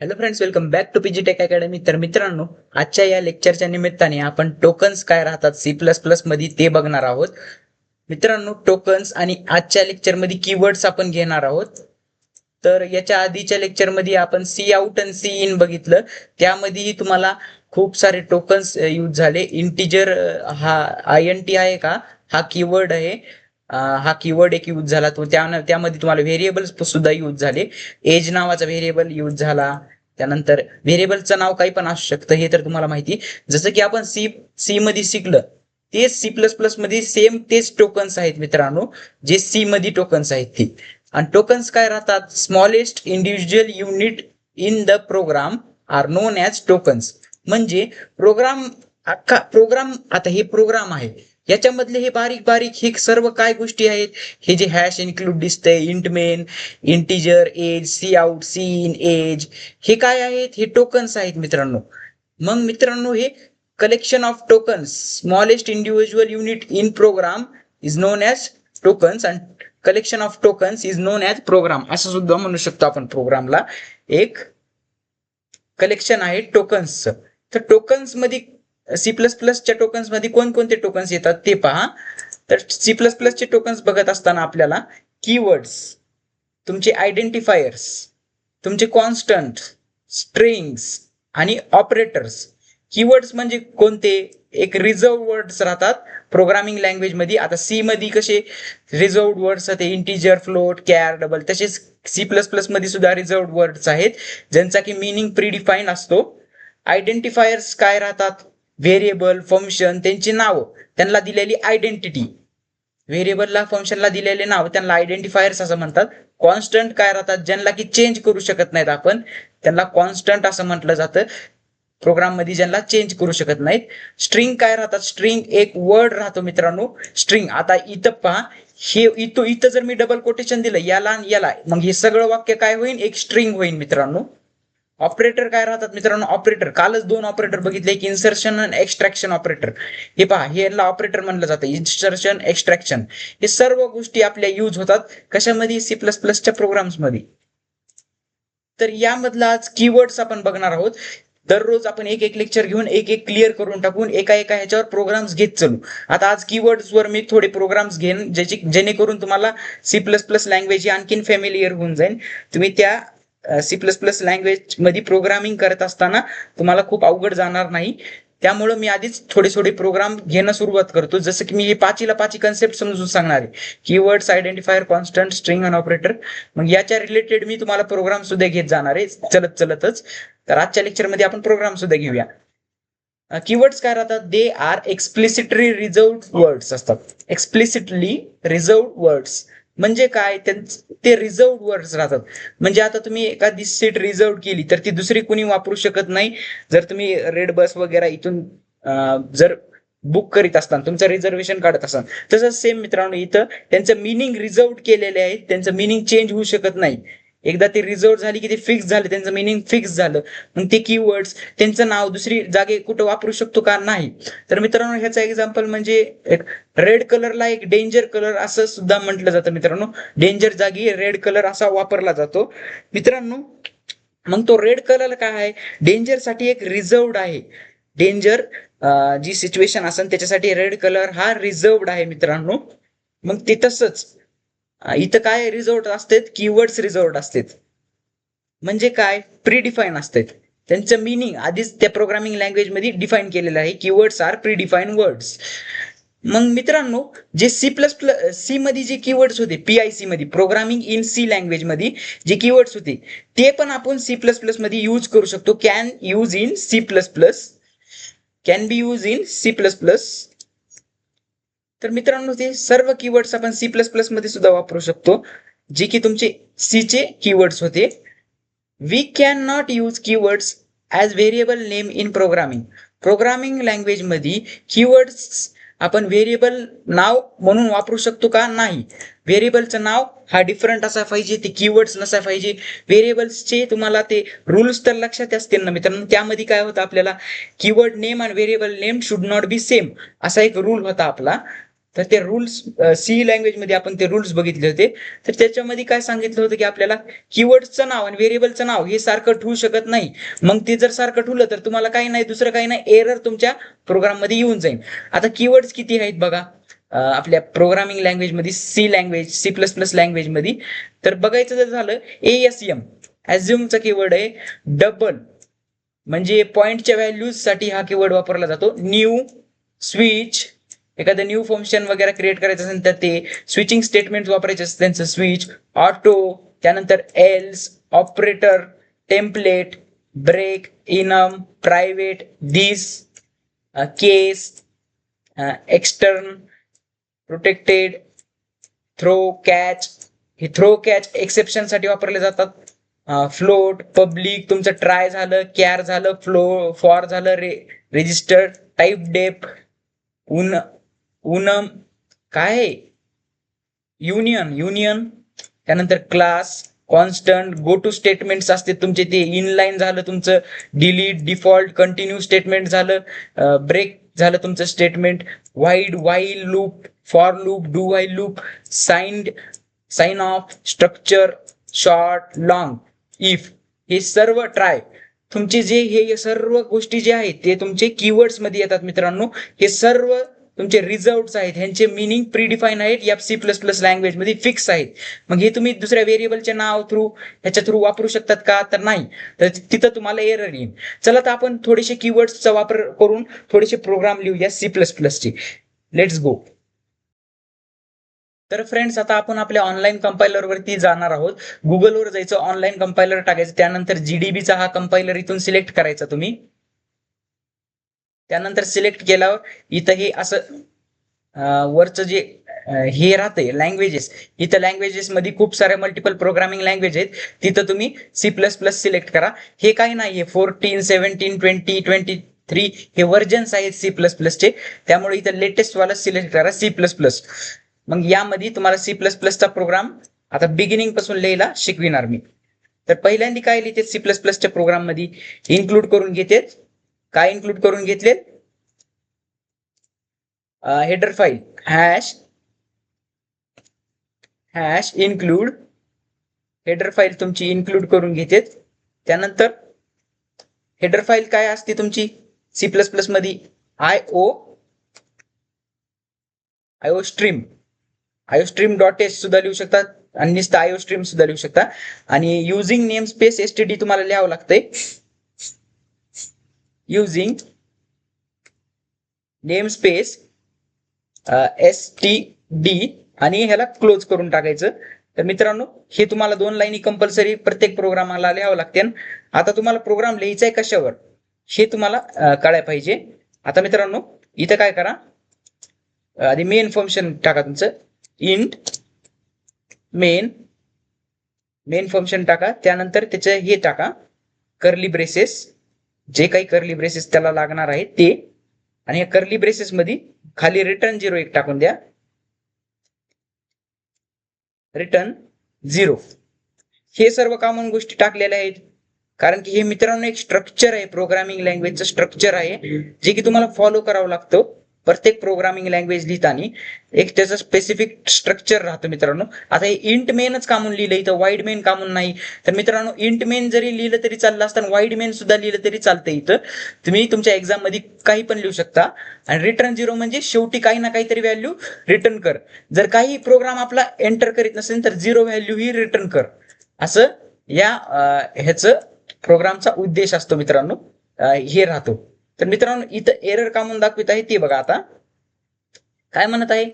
Hello friends, welcome back to PG tech academy. तर मित्रांनो, आजच्या या लेक्चरच्या निमित्ताने आपण टोकन्स काय राहतात C++ मध्ये ते बघणार आहोत. मित्रांनो, टोकन्स आणि आजच्या लेक्चरमध्ये कीवर्ड्स आपण घेणार आहोत. तर याच्या आधीच्या लेक्चरमध्ये आपण सी आउट आणि सी इन बघितलं. त्यामध्येही तुम्हाला खूप सारे टोकन्स यूज झाले. इंटिजर हा INT आहे का, हा कीवर्ड आहे. हा कीवर्ड एक यूज झाला. तो त्यामध्ये तुम्हाला व्हेरिएबल्स सुद्धा यूज झाले. एज नावाचा व्हेरिएबल यूज झाला. त्यानंतर व्हेरिएबलचं नाव काही पण असू शकतं, हे तर तुम्हाला माहिती. जसं की आपण सी मध्ये शिकलं, तेच C++ मध्ये सेम तेच टोकन्स आहेत मित्रांनो, जे सी मध्ये टोकन्स आहेत ते. आणि टोकन्स काय राहतात? Smallest individual unit in the program are known as tokens. म्हणजे प्रोग्राम, अख्खा प्रोग्राम, आता हे प्रोग्राम आहे, याच्यामधले हे बारीक बारीक हे सर्व काय गोष्टी आहेत, हे जे हॅश इन्क्लूड दिसतंय, इंट मेन, इंटिजर, एज, सी आउट, सी इन, एज, हे काय आहेत? हे टोकन्स आहेत मित्रांनो. मग मित्रांनो, हे collection of tokens, smallest individual unit in program is known as tokens, and collection of tokens is known as program, असं सुद्धा म्हणू शकतो आपण. प्रोग्रामला एक कलेक्शन आहे टोकन्सचं. तर टोकन्स मध्ये C++च्या टोकन्स मध्ये कोणकोणते टोकन्स येतात ते पहा. तर C++ चे टोकन्स बघत असताना आपल्याला कीवर्ड्स, तुमचे आयडेंटिफायर्स, तुमचे कॉन्स्टंट, स्ट्रिंग्स आणि ऑपरेटर्स. कीवर्ड्स म्हणजे कोणते? एक रिझर्व्ड वर्ड्स राहतात प्रोग्रामिंग लँग्वेज मध्ये. आता सी मध्ये कसे रिझर्व्ड वर्ड्स ते इंटिजर, फ्लोट, कॅर, डबल, तसेच C++ मध्ये सुद्धा रिझर्व्ड वर्ड्स आहेत, ज्यांचा की मिनिंग प्रीडिफाईन असतो. आयडेंटिफायर्स काय राहतात? व्हेरिएबल, फंक्शन, त्यांची नाव, त्यांना दिलेली आयडेंटिटी. व्हेरिएबलला, फंक्शनला दिलेले नाव, त्यांना आयडेंटिफायर्स असं म्हणतात. कॉन्स्टंट काय राहतात? ज्यांना की चेंज करू शकत नाहीत आपण, त्यांना कॉन्स्टंट असं म्हटलं जातं. प्रोग्राम मध्ये ज्यांना चेंज करू शकत नाहीत. स्ट्रिंग काय राहतात? स्ट्रिंग एक वर्ड राहतो मित्रांनो. स्ट्रिंग, आता इथं पहा, हे इथं जर मी डबल कोटेशन दिलं याला आणि याला, मग हे सगळं वाक्य काय होईल? एक स्ट्रिंग होईल मित्रांनो. ऑपरेटर काय राहतात मित्रांनो? ऑपरेटर, कालच दोन ऑपरेटर बघितले, एक इन्सर्शन आणि एक्स्ट्रॅक्शन ऑपरेटर. हे पहा, हे ऑपरेटर म्हणलं जातं, इन्सर्शन, एक्स्ट्रॅक्शन. हे सर्व गोष्टी आपल्या यूज होतात कशामध्ये? C++च्या प्रोग्राम्स मध्ये. तर यामधला आज कीवर्ड्स आपण बघणार आहोत. दररोज आपण एक एक लेक्चर घेऊन एक एक क्लिअर करून टाकून एका एका ह्याच्यावर प्रोग्राम्स घेत चलू. आता आज कीवर्ड्स वर मी थोडे प्रोग्राम्स घेईन, जेणेकरून तुम्हाला C++ लँग्वेज आणखीन फॅमिलियर होऊन जाईल. तुम्ही त्या C++ लँग्वेज मध्ये प्रोग्रामिंग करत असताना तुम्हाला खूप अवघड जाणार नाही. त्यामुळे मी आधीच थोडे थोडे प्रोग्राम घेणं सुरुवात करतो. जसं की मी हे पाचीला पाची कन्सेप्ट समजून सांगणार आहे. कीवर्ड्स, आयडेंटिफायर, कॉन्स्टंट, स्ट्रिंग आणि ऑपरेटर. मग याच्या रिलेटेड मी तुम्हाला प्रोग्राम सुद्धा घेत जाणार आहे चलत चलतच. तर आजच्या लेक्चरमध्ये आपण प्रोग्राम सुद्धा घेऊया. कीवर्ड्स काय राहतात? They are explicitly reserved words असतात. एक्सप्लिसिटली रिझर्व्ड वर्ड्स म्हणजे काय? ते रिझर्व्ड वर्ड्स राहतात. म्हणजे आता तुम्ही एखादी सीट रिझर्व्ड केली तर ती दुसरी कुणी वापरू शकत नाही. जर तुम्ही रेड बस वगैरे इथून जर बुक करीत असताना, तुमचं रिझर्वेशन काढत असाल, तसंच सेम मित्रांनो इथं त्यांचं मिनिंग रिझर्व्ड केलेले आहे. त्यांचं मिनिंग चेंज होऊ शकत नाही. एकदा ते रिझर्व्ड झाली की ते फिक्स झालं, त्यांचं मिनिंग फिक्स झालं. मग ते कीवर्ड्स, त्यांचं नाव दुसरी जागे कुठं वापरू शकतो का? नाही. तर मित्रांनो, ह्याचा एक्झाम्पल म्हणजे एक रेड कलरला एक डेंजर कलर असं सुद्धा म्हटलं जातं मित्रांनो. डेंजर जागी रेड कलर असा वापरला जातो मित्रांनो. मग तो रेड कलर काय आहे? डेंजर साठी एक रिझर्व्ड आहे. डेंजर जी सिच्युएशन असेल त्याच्यासाठी रेड कलर हा रिझर्व्ड आहे मित्रांनो. मग ते तसंच इथं काय रिझर्व्ड असतात? कीवर्ड्स रिझर्व्ड असतात. म्हणजे काय? प्रीडिफाईन असतात. त्यांचं मिनिंग आधीच त्या प्रोग्रामिंग लँग्वेज मध्ये डिफाईन केलेलं आहे. Keywords are predefine words. मग मित्रांनो, जे सी मध्ये जे कीवर्ड्स होते, PIC मध्ये, प्रोग्रामिंग इन सी लँग्वेज मध्ये जे कीवर्ड्स होते, ते पण आपण C++ मध्ये यूज करू शकतो. Can use in C++, can be use in C++. तर मित्रांनो, ते सर्व कीवर्ड्स आपण C++ मध्ये सुद्धा वापरू शकतो, जे की तुमचे सी चे कीवर्ड्स होते. We can not use keywords as variable name in programming. Programming language मध्ये कीवर्ड्स आपण व्हेरिएबल नाव म्हणून वापरू शकतो का? नाही. व्हेरिएबलचं नाव हा डिफरंट असा पाहिजे, ते कीवर्ड्स नसा पाहिजे. व्हेरिएबल्सचे तुम्हाला ते रूल्स तर लक्षात असतील ना मित्रांनो. त्यामध्ये काय होतं? आपल्याला कीवर्ड नेम आणि variable name should not be same, असा एक रूल होता आपला. तर ते रूल्स सी लँग्वेज मध्ये आपण ते रूल्स बघितले होते. तर त्याच्यामध्ये काय सांगितलं होतं की आपल्याला कीवर्डचं नाव आणि व्हेरिएबलचं नाव हे सारखं ठेवू शकत नाही. मग ते जर सारखं ठेवलं तर तुम्हाला काही नाही, दुसरं काही नाही, एरर तुमच्या प्रोग्राम मध्ये येऊन जाईल. आता कीवर्ड्स किती आहेत बघा आपल्या प्रोग्रामिंग लँग्वेज मध्ये, C language, C plus plus language मध्ये. तर बघायचं जर झालं, एएसएम ॲझ्युमचा कीवर्ड आहे. डबल म्हणजे पॉइंटच्या व्हॅल्यूज साठी हा कीवर्ड वापरला जातो. न्यू, स्विच, एखादं न्यू फंक्शन वगैरे क्रिएट करायचं असेल तर ते, स्विचिंग स्टेटमेंट वापरायचे असेल त्यांचं स्विच, ऑटो, त्यानंतर else, operator, template, break, enum, private, this, case, extern, protected, throw, catch. हे थ्रो, कॅच एक्सेप्शन साठी वापरले जातात. फ्लोट, पब्लिक, तुमचं ट्राय झालं, कॅर झालं, फॉर झालं, रेजिस्टर, टाईप डेप, उनम, काय युनियन, त्यानंतर class, constant, go to statements असते तुमचे, ते इनलाईन झालं तुमचं, डिलीट, डिफॉल्ट, कंटिन्यू स्टेटमेंट झालं, ब्रेक झालं तुमचं statement, while loop, for loop, do while loop, size of, structure, short, long, if. हे सर्व ट्राय तुमचे जे हे सर्व गोष्टी जे आहेत ते तुमचे कीवर्ड्स मध्ये येतात मित्रांनो. हे सर्व तुमचे रिझल्ट आहेत, ह्यांचे मिनिंग प्रीडिफाईन आहेत, या सी प्लस प्लस लँग्वेज मध्ये फिक्स आहेत. मग हे तुम्ही दुसऱ्या व्हेरिएबलच्या नाव थ्रू ह्याच्या थ्रू वापरू शकतात का, तर नाही. तर तिथं तुम्हाला एरर येईल. चला तर आपण थोडेसे कीवर्ड्सचा वापर करून थोडेसे प्रोग्राम लिहूया सी प्लस प्लसचे. Let's go. तर फ्रेंड्स आता आपण आपल्या ऑनलाईन कंपायलर वरती जाणार आहोत. गुगलवर जायचं, ऑनलाईन कंपायलर टाकायचं, त्यानंतर जीडीबीचा हा कंपायलर इथून सिलेक्ट करायचा तुम्ही. त्यानंतर सिलेक्ट केल्यावर इथं हे असं वरचं जे हे राहते लँग्वेजेस, इथं लँग्वेजेस मध्ये खूप साऱ्या मल्टिपल प्रोग्रामिंग लँग्वेज आहेत, तिथं तुम्ही सी प्लस प्लस सिलेक्ट करा. हे काही नाही, हे 14, 17, 20, 23 हे व्हर्जन्स आहेत सी प्लस प्लसचे, त्यामुळे इथं लेटेस्ट वाला सिलेक्ट करा सी प्लस प्लस. मग यामध्ये तुम्हाला सी प्लस प्लसचा प्रोग्राम आता बिगिनिंग पासून लिहायला शिकविणार मी. तर पहिल्यांदा काय लिहिते सी प्लस प्लसच्या प्रोग्राम मध्ये इन्क्लूड करून घेते. काय इन्क्लूड करून घेतले, header file hash include, header file तुमची इन्क्लूड करून घेते. त्यानंतर हेडर फाईल काय असते तुमची सी प्लस प्लस मध्ये, आयओ स्ट्रीम डॉट एस सुद्धा लिहू शकतात आणि नुसतं आयओ स्ट्रीम सुद्धा लिहू शकता. आणि युझिंग नेम स्पेस एसटीडी तुम्हाला लिहावं लागतंय. युझिंग नेम स्पेस एसटीडी आणि ह्याला क्लोज करून टाकायचं. तर मित्रांनो हे तुम्हाला 2 लाईनी कंपल्सरी प्रत्येक प्रोग्रामाला लिहावं लागते. आता तुम्हाला प्रोग्राम लिहायचा आहे कशावर हे तुम्हाला कळायला पाहिजे. आता मित्रांनो इथं काय करा, आधी मेन फंक्शन टाका तुमचं, इंट मेन फंक्शन टाका. त्यानंतर त्याचं हे टाका कर्ली ब्रेसेस, जे काही कर्ली ब्रेसेस त्याला लागणार आहे ते, आणि या कर्ली ब्रेसेस मध्ये खाली रिटर्न 0 एक टाकून द्या, रिटर्न 0. हे सर्व कॉमन गोष्टी टाकलेल्या आहेत, कारण की हे मित्रांनो एक स्ट्रक्चर आहे, प्रोग्रामिंग लँग्वेजचं स्ट्रक्चर आहे, जे की तुम्हाला फॉलो करावं लागतं. प्रत्येक प्रोग्रामिंग लँग्वेज लिहिताना एक त्याचं स्पेसिफिक स्ट्रक्चर राहतं मित्रांनो. आता हे इंट मेनच कामून लिहिलं, इथं वाईड मेन कामून नाही. तर मित्रांनो इंट मेन जरी लिहिलं तरी चाललं असतं, वाईड मेन सुद्धा लिहिलं तरी चालतं. इथं तुम्ही तुमच्या एक्झाम मध्ये काही पण लिहू शकता. आणि रिटर्न 0 म्हणजे शेवटी काही ना काहीतरी व्हॅल्यू रिटर्न कर. जर काही प्रोग्राम आपला एंटर करीत नसेल तर 0 व्हॅल्यू ही रिटर्न कर, असं या ह्याचं प्रोग्रामचा उद्देश असतो मित्रांनो, हे राहतो. तर मित्रांनो इथं एरर का म्हणून दाखवित आहे ते बघा. आता काय म्हणत आहे,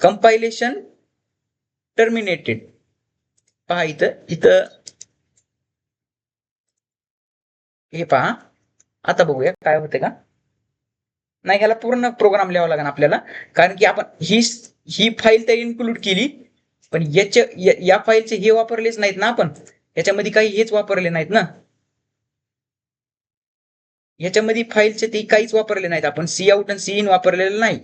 कंपायलेशन टर्मिनेटेड. पहा इथं हे पहा. आता बघूया काय होते का नाही. ह्याला पूर्ण प्रोग्राम लिहावा लागेल आपल्याला, कारण की आपण ही फाईल तर इन्क्लूड केली, पण या फाईलचे हे वापरलेच नाहीत ना आपण, याच्यामध्ये काही हेच वापरले नाहीत ना, ह्याच्यामध्ये फाईलचे ते काहीच वापरले नाहीत आपण, सी आउट आणि सी इन वापरलेलं नाही.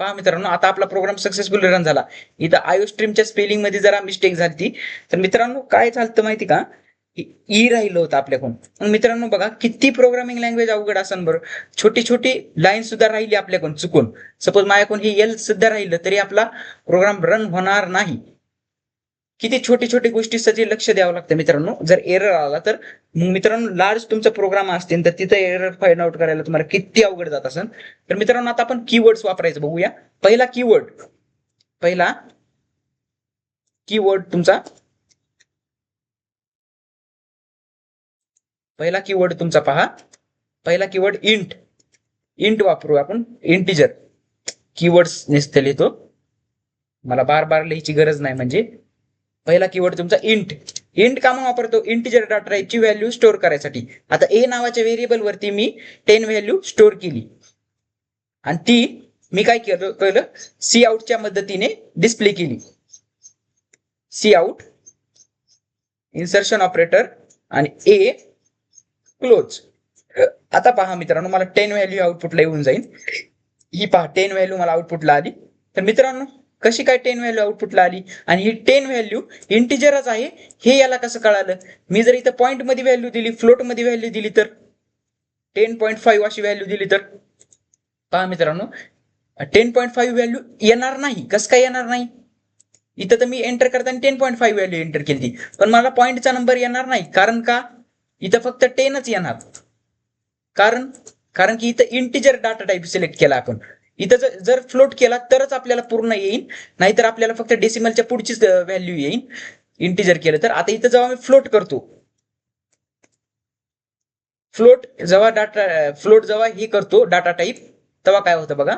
पहा मित्रांनो आता आपला प्रोग्राम सक्सेसफुल रन झाला. इथं आयो स्ट्रीमच्या स्पेलिंग मध्ये जरा मिस्टेक झाली, तर मित्रांनो काय झालं माहिती का, ई राहिलं होतं आपल्याकडून. मग मित्रांनो बघा किती प्रोग्रामिंग लँग्वेज अवघड असन बरं. छोटी छोटी लाईन सुद्धा राहिली आपल्याकडून चुकून, सपोज माझ्याकडून हे एल सुद्धा राहिलं तरी आपला प्रोग्राम रन होणार नाही. किती छोटी छोटी गोष्टीसाठी लक्ष द्यावं लागतं मित्रांनो. जर एरर आला तर मग मित्रांनो लार्ज तुमचा प्रोग्राम असतील तर तिथं एरर फाइंड आउट करायला तुम्हाला किती अवघड जात असेल. तर मित्रांनो आता आपण कीवर्ड्स वापरायचं बघूया. पहिला कीवर्ड तुमचा पहा. पहिला कीवर्ड इंट वापरू आपण. इंटिजर कीवर्ड्स नुसते लिहितो, मला बार बार लिहायची गरज नाही. म्हणजे पहिला कीवर्ड तुमचा इंट का म्हणून वापरतो? इंटिजर डाटा टाइपची व्हॅल्यू स्टोअर करायसाठी. आता ए नावाच्या व्हेरिएबल वरती मी 10 व्हॅल्यू स्टोअर केली आणि ती मी काय केलं पहिलं सी आउटच्या मदतीने डिस्प्ले केली. सी आउट इन्सर्शन ऑपरेटर आणि ए क्लोज. आता पहा मित्रांनो मला 10 व्हॅल्यू आउटपुटला येऊन जाईल. ही पहा 10 व्हॅल्यू मला आउटपुटला आली. तर मित्रांनो कशी काय 10 व्हॅल्यू आउटपुटला आली आणि ही 10 व्हॅल्यू इंटिजरच आहे हे याला कसं कळालं? मी जर इथं पॉइंट मध्ये व्हॅल्यू दिली, फ्लोट मध्ये व्हॅल्यू दिली तर 10.5 अशी व्हॅल्यू दिली तर पहा मित्रांनो 10.5 व्हॅल्यू येणार नाही. कसं काय येणार नाही? इथं तर मी एंटर करताना 10.5 व्हॅल्यू एंटर केली पण मला पॉइंटचा नंबर येणार नाही. कारण का? इथं फक्त 10च येणार. कारण की इथं इंटिजर डाटा टाइप सिलेक्ट केला आपण. इथं जर फ्लोट केला तरच आपल्याला पूर्ण येईल, नाहीतर आपल्याला फक्त डेसिमलच्या पुढचीच व्हॅल्यू येईल इंटिजर केलं तर. आता इथं जेव्हा मी फ्लोट करतो, फ्लोट जेव्हा हे करतो डाटा टाइप तेव्हा काय होतं बघा.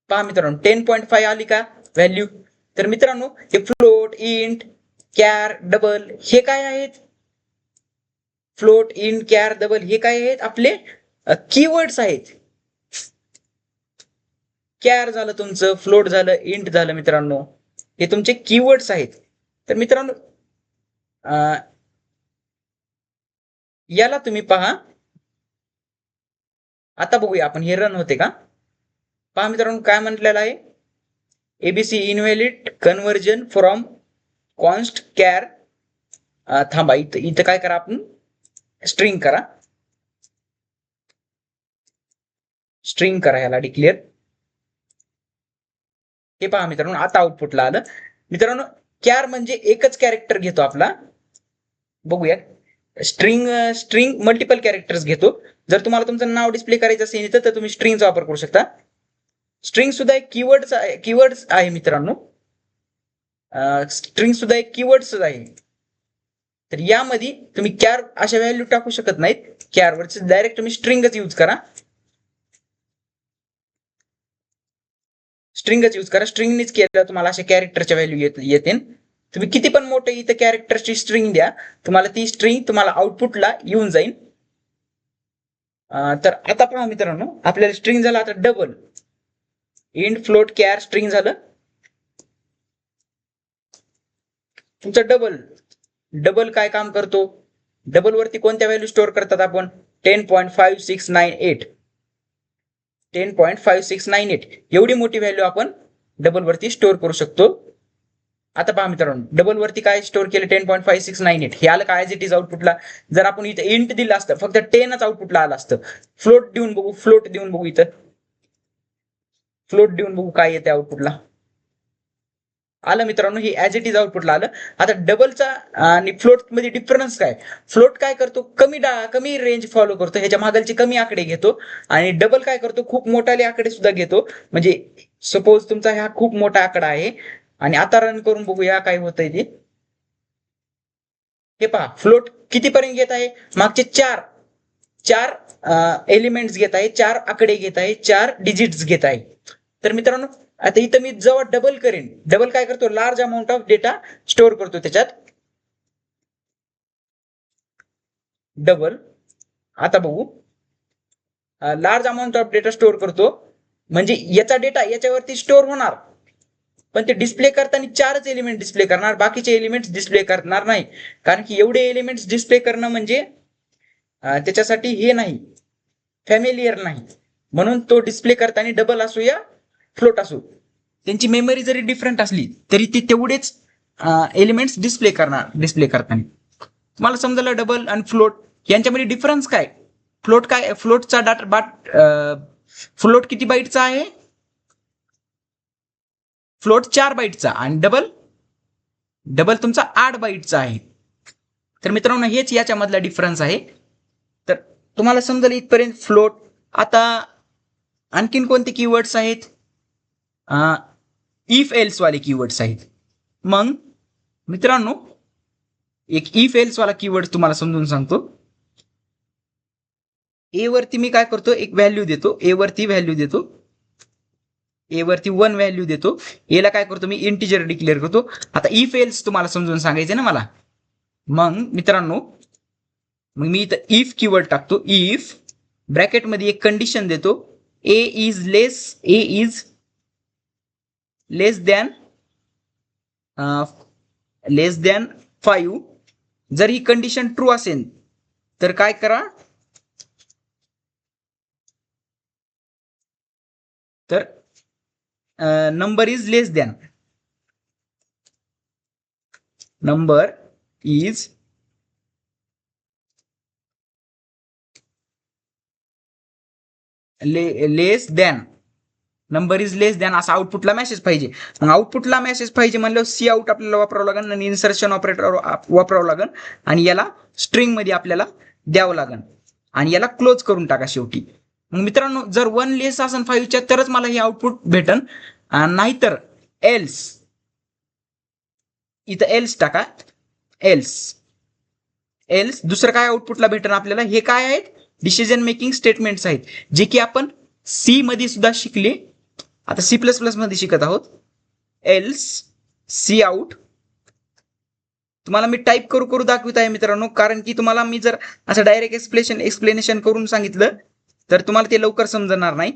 पहा मित्रांनो 10.5 आली का व्हॅल्यू. तर मित्रांनो हे फ्लोट, इंट, कॅर, डबल हे काय आहेत? फ्लोट, इंट, कॅर, डबल हे काय आहेत? आपले कीवर्ड्स आहेत. कॅर झालं तुमचं, फ्लोट झालं, इंट झालं मित्रांनो, हे तुमचे कीवर्ड्स आहेत. तर मित्रांनो याला तुम्ही पहा. आता बघूया आपण हे रन होते का. पहा मित्रांनो काय म्हटलेलं आहे? ABC invalid conversion from const care. थांबा इथं काय करा आपण स्ट्रिंग करा याला डिक्लेअर. हे पहा मित्रांनो आता आउटपुटला आलं. मित्रांनो कॅर म्हणजे एकच कॅरेक्टर घेतो आपला. बघूया स्ट्रिंग मल्टिपल कॅरेक्टर्स घेतो. जर तुम्हाला तुमचं नाव डिस्प्ले करायचं असेल तर तुम्ही स्ट्रिंगचा वापर करू शकता. स्ट्रिंग सुद्धा एक कीवर्ड्स आहे मित्रांनो. स्ट्रिंग सुद्धा एक कीवर्ड्स आहे. तर यामध्ये तुम्ही कॅर अशा व्हॅल्यू टाकू शकत नाहीत. कॅरवरच डायरेक्ट तुम्ही स्ट्रिंगच यूज करा. स्ट्रिंगनीच केलं तुम्हाला अशा कॅरेक्टरच्या व्हॅल्यू येते. तुम्ही किती पण मोठे इथं कॅरेक्टरची स्ट्रिंग द्या, तुम्हाला ती स्ट्रिंग तुम्हाला आउटपुटला येऊन जाईल. तर आता पहा मित्रांनो आपल्याला स्ट्रिंग झालं. आता double, int, float, care, string झालं तुमचं. डबल काय काम करतो? डबल वरती कोणत्या व्हॅल्यू स्टोअर करतात आपण? 10.5698 एवढी मोठी व्हॅल्यू आपण डबल वरती स्टोअर करू शकतो. आता पहा मित्रांनो डबल वरती काय स्टोअर केलं? 10.5698 हे आलं काय? ऍज इट इज आउटपुटला. जर आपण इथं इंट दिलं असतं फक्त 10च आउटपुटला आलं असतं. फ्लोट देऊन बघू इथं. फ्लोट देऊन बघू काय येते आउटपुटला. आलं मित्रांनो हे ऍज इट इज आउटपुटला आलं. आता डबलचा आणि फ्लोट मध्ये डिफरन्स काय? फ्लोट काय करतो? कमी रेंज फॉलो करतो, ह्याच्या मागलचे कमी आकडे घेतो. आणि डबल काय करतो? खूप मोठाले आकडे सुद्धा घेतो. म्हणजे सपोज तुमचा हा खूप मोठा आकडा आहे आणि आता रन करून बघूया काय होतंय ते. हे पहा फ्लोट कितीपर्यंत घेत आहे? मागचे चार एलिमेंट्स घेत आहे, 4 आकडे घेत आहे, 4 डिजिट्स घेत आहे. तर मित्रांनो आता इथं मी जेव्हा डबल करेन, डबल काय करतो? Large amount of data store करतो त्याच्यात. डबल आता बघू large amount of data store करतो म्हणजे याचा डेटा याच्यावरती स्टोअर होणार, पण ते डिस्प्ले करताना 4च एलिमेंट डिस्प्ले करणार, बाकीचे एलिमेंट डिस्प्ले करणार नाही. कारण की एवढे एलिमेंट्स डिस्प्ले करणं म्हणजे त्याच्यासाठी हे नाही, फॅमिलियर नाही. म्हणून तो डिस्प्ले करताना डबल असू या फ्लोट असू, त्यांची मेमरी जरी डिफरंट असली तरी ते तेवढेच एलिमेंट्स डिस्प्ले करताना. तुम्हाला समजलं डबल आणि फ्लोट यांच्यामध्ये डिफरन्स काय? फ्लोट काय? फ्लोटचा फ्लोट किती बाईटचा आहे? फ्लोट 4 बाईटचा आणि डबल तुमचा 8 बाईटचा आहे. तर मित्रांनो हेच याच्यामधला डिफरन्स आहे. तर तुम्हाला समजेल इथपर्यंत फ्लोट. आता आणखीन कोणते कीवर्ड्स आहेत? इफ एल्स वाले कीवर्ड्स आहेत. मग मित्रांनो एक इफ एल्स वाला कीवर्ड तुम्हाला समजून सांगतो. ए वरती मी काय करतो, एक व्हॅल्यू देतो. ए वरती व्हॅल्यू देतो. ए वरती 1 व्हॅल्यू देतो. एला काय करतो मी इंटिजर डिक्लेअर करतो. आता इफ एल्स तुम्हाला समजून सांगायचं ना मला. मग मित्रांनो मग मी इथं इफ कीवर्ड टाकतो. इफ ब्रॅकेटमध्ये एक कंडिशन देतो. ए इज लेस दॅन 5. जर ही कंडिशन ट्रू असेल तर काय करा, तर number is less than number is less than असा आउटपुटला मेसेज पाहिजे. मग आउटपुटला मेसेज पाहिजे म्हणलं सी आउट आपल्याला वापरावं लागेल आणि इन्सर्शन ऑपरेटर वापरावं लागेल आणि याला स्ट्रिंग मध्ये आपल्याला द्यावं लागेल आणि याला क्लोज करून टाका शेवटी. मग मित्रांनो जर 1 लेस असेल 5च्या तरच मला हे आउटपुट भेटन, नाहीतर एल्स. इथं एल्स टाका. एल्स दुसरं काय आउटपुटला भेटन आपल्याला? हे काय आहेत? डिसिजन मेकिंग स्टेटमेंट्स आहेत, जे की आपण सी मध्ये सुद्धा शिकले. आता सी प्लस प्लस मध्ये शिकत आहोत. Else c out. तुम्हाला मी टाईप करू दाखवित आहे मित्रांनो, कारण की तुम्हाला मी जर असं डायरेक्ट एक्सप्लेनेशन करून सांगितलं तर तुम्हाला ते लवकर समजणार नाही.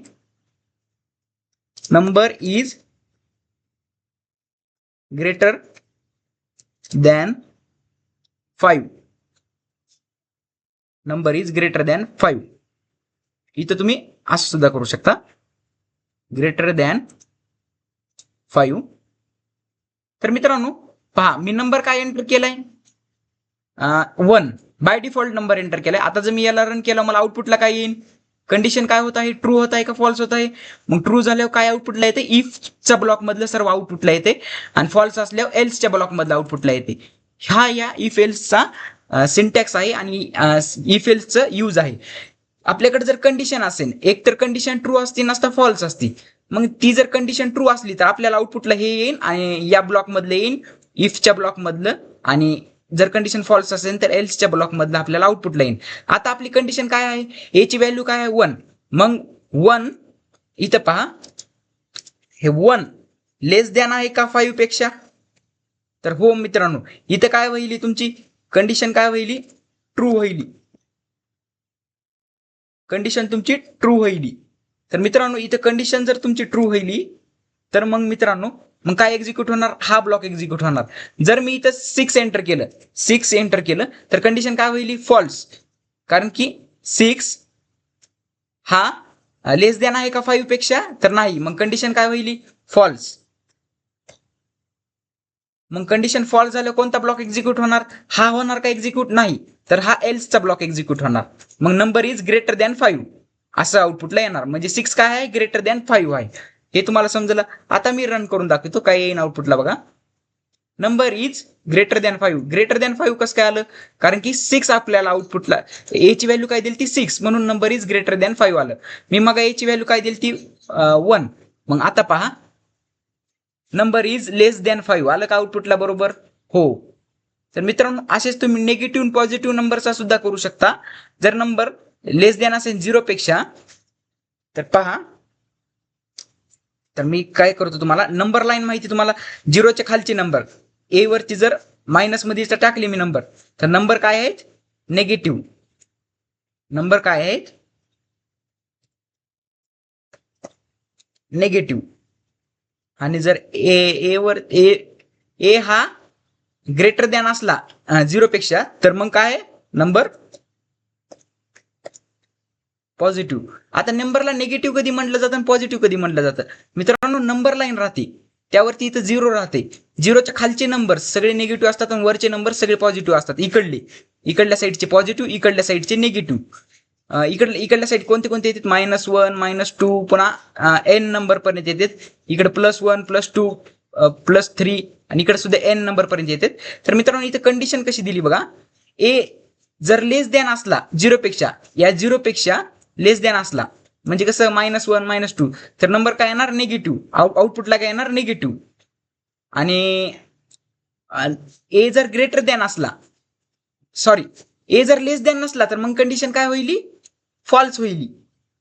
Number is greater than 5. Number is greater than 5. इथं तुम्ही असं सुद्धा करू शकता, ग्रेटर दॅन 5. तर मित्रांनो पहा मी नंबर काय एंटर केलाय? 1. बाय डिफॉल्ट नंबर एंटर केलाय. आता जर मी याला रन केलं मला आउटपुटला काय येईल? कंडिशन काय होत आहे? ट्रू होत आहे का फॉल्स होत आहे? मग ट्रू झाल्यावर काय आउटपुटला येते? इफच्या ब्लॉक मधलं सर्व आउटपुटला येते आणि फॉल्स असल्यावर एल्सच्या ब्लॉक मधलं आउटपुटला येते. हा या इफ एल्सचा सिंटॅक्स आहे आणि इफ एल्सचं यूज आहे. आपल्याकडे जर कंडिशन असेल, एक तर कंडिशन ट्रू असते नसता फॉल्स असते. मग ती जर कंडिशन ट्रू असली तर आपल्याला आउटपुटला हे येईल आणि या ब्लॉक मधलं येईल इफच्या ब्लॉक मधलं, आणि जर कंडिशन फॉल्स असेल तर एल्सच्या ब्लॉक मधलं आपल्याला आउटपुटला येईल. आता आपली कंडिशन काय आहे? ए ची व्हॅल्यू काय आहे? 1. मग 1 इथं पहा, हे 1 लेस दॅन आहे का 5 पेक्षा? तर हो मित्रांनो, इथं काय होईल? तुमची कंडिशन काय होईल? ट्रू होईल. कंडिशन तुमची ट्रू होईल. तर मित्रांनो इथं कंडिशन जर तुमची ट्रू होईल तर मग मित्रांनो मग काय एक्झिक्यूट होणार? हा ब्लॉक एक्झिक्यूट होणार. जर मी इथं 6 एंटर केलं तर कंडिशन काय होईल? फॉल्स. कारण की 6 हा लेस दॅन आहे का 5 पेक्षा? तर नाही. मग कंडिशन काय होईल? फॉल्स. मग कंडिशन फॉल्स झाल्यावर कोणता ब्लॉक एक्झिक्यूट होणार? हा होणार का एक्झिक्यूट? नाही. तर हा एल्सचा ब्लॉक एक्झिक्यूट होणार. मग नंबर इज ग्रेटर दॅन 5 असं आउटपुटला येणार. म्हणजे 6 काय आहे? ग्रेटर दॅन 5 आहे. हे तुम्हाला समजलं. आता मी रन करून दाखवतो काय येईन आउटपुटला बघा. Number is greater than 5. Greater than 5 कसं काय आलं? कारण की 6 आपल्याला आउटपुटला ए ची व्हॅल्यू काय दिली ती 6, म्हणून नंबर इज ग्रेटर दॅन 5 आलं. मी मग ए ची व्हॅल्यू काय दिली ती 1. मग आता पहा नंबर इज लेस दॅन 5 आलं का आउटपुटला? बरोबर हो. तर मित्रांनो असेच तुम्ही निगेटिव्ह पॉझिटिव्ह नंबरचा सुद्धा करू शकता. जर नंबर लेस दॅन असेल 0 पेक्षा तर पहा, तर मी काय करतो तुम्हाला नंबर लाईन माहिती तुम्हाला 0च्या खालची नंबर ए वरती जर मायनस मध्ये टाकली मी नंबर तर नंबर काय आहेत? नेगेटिव्ह नंबर काय आहेत? नेगेटिव्ह. आणि जर ए हा ग्रेटर दॅन असला 0 पेक्षा तर मग काय नंबर? पॉझिटिव्ह. आता नंबरला निगेटिव्ह कधी म्हटलं जातं आणि पॉझिटिव्ह कधी म्हटलं जातं? मित्रांनो नंबर लाईन राहते त्यावरती इथं 0 राहते. झिरोच्या खालचे नंबर सगळे निगेटिव्ह असतात आणि वरचे नंबर सगळे पॉझिटिव्ह असतात. इकडल्या साईडचे पॉझिटिव्ह, इकडल्या साईडचे निगेटिव्ह. इकडल्या साईड कोणते कोणते येतात, -1 -2 पुन्हा n नंबर पर्यंत येतात. इकडे +1 +2 +3 आणि इकडे सुद्धा n नंबर पर्यंत येतात. तर मित्रांनो इथे कंडिशन कशी दिली बघा, ए जर लेस दॅन असला 0 पेक्षा, या 0 पेक्षा लेस दॅन असला म्हणजे कसं -1 -2 तर नंबर काय येणार निगेटिव्ह, आउटपुटला काय येणार निगेटिव्ह. आणि ए जर ग्रेटर दॅन असला, सॉरी ए जर लेस दॅन नसला तर मग कंडिशन काय होईल, फॉल्स होईल.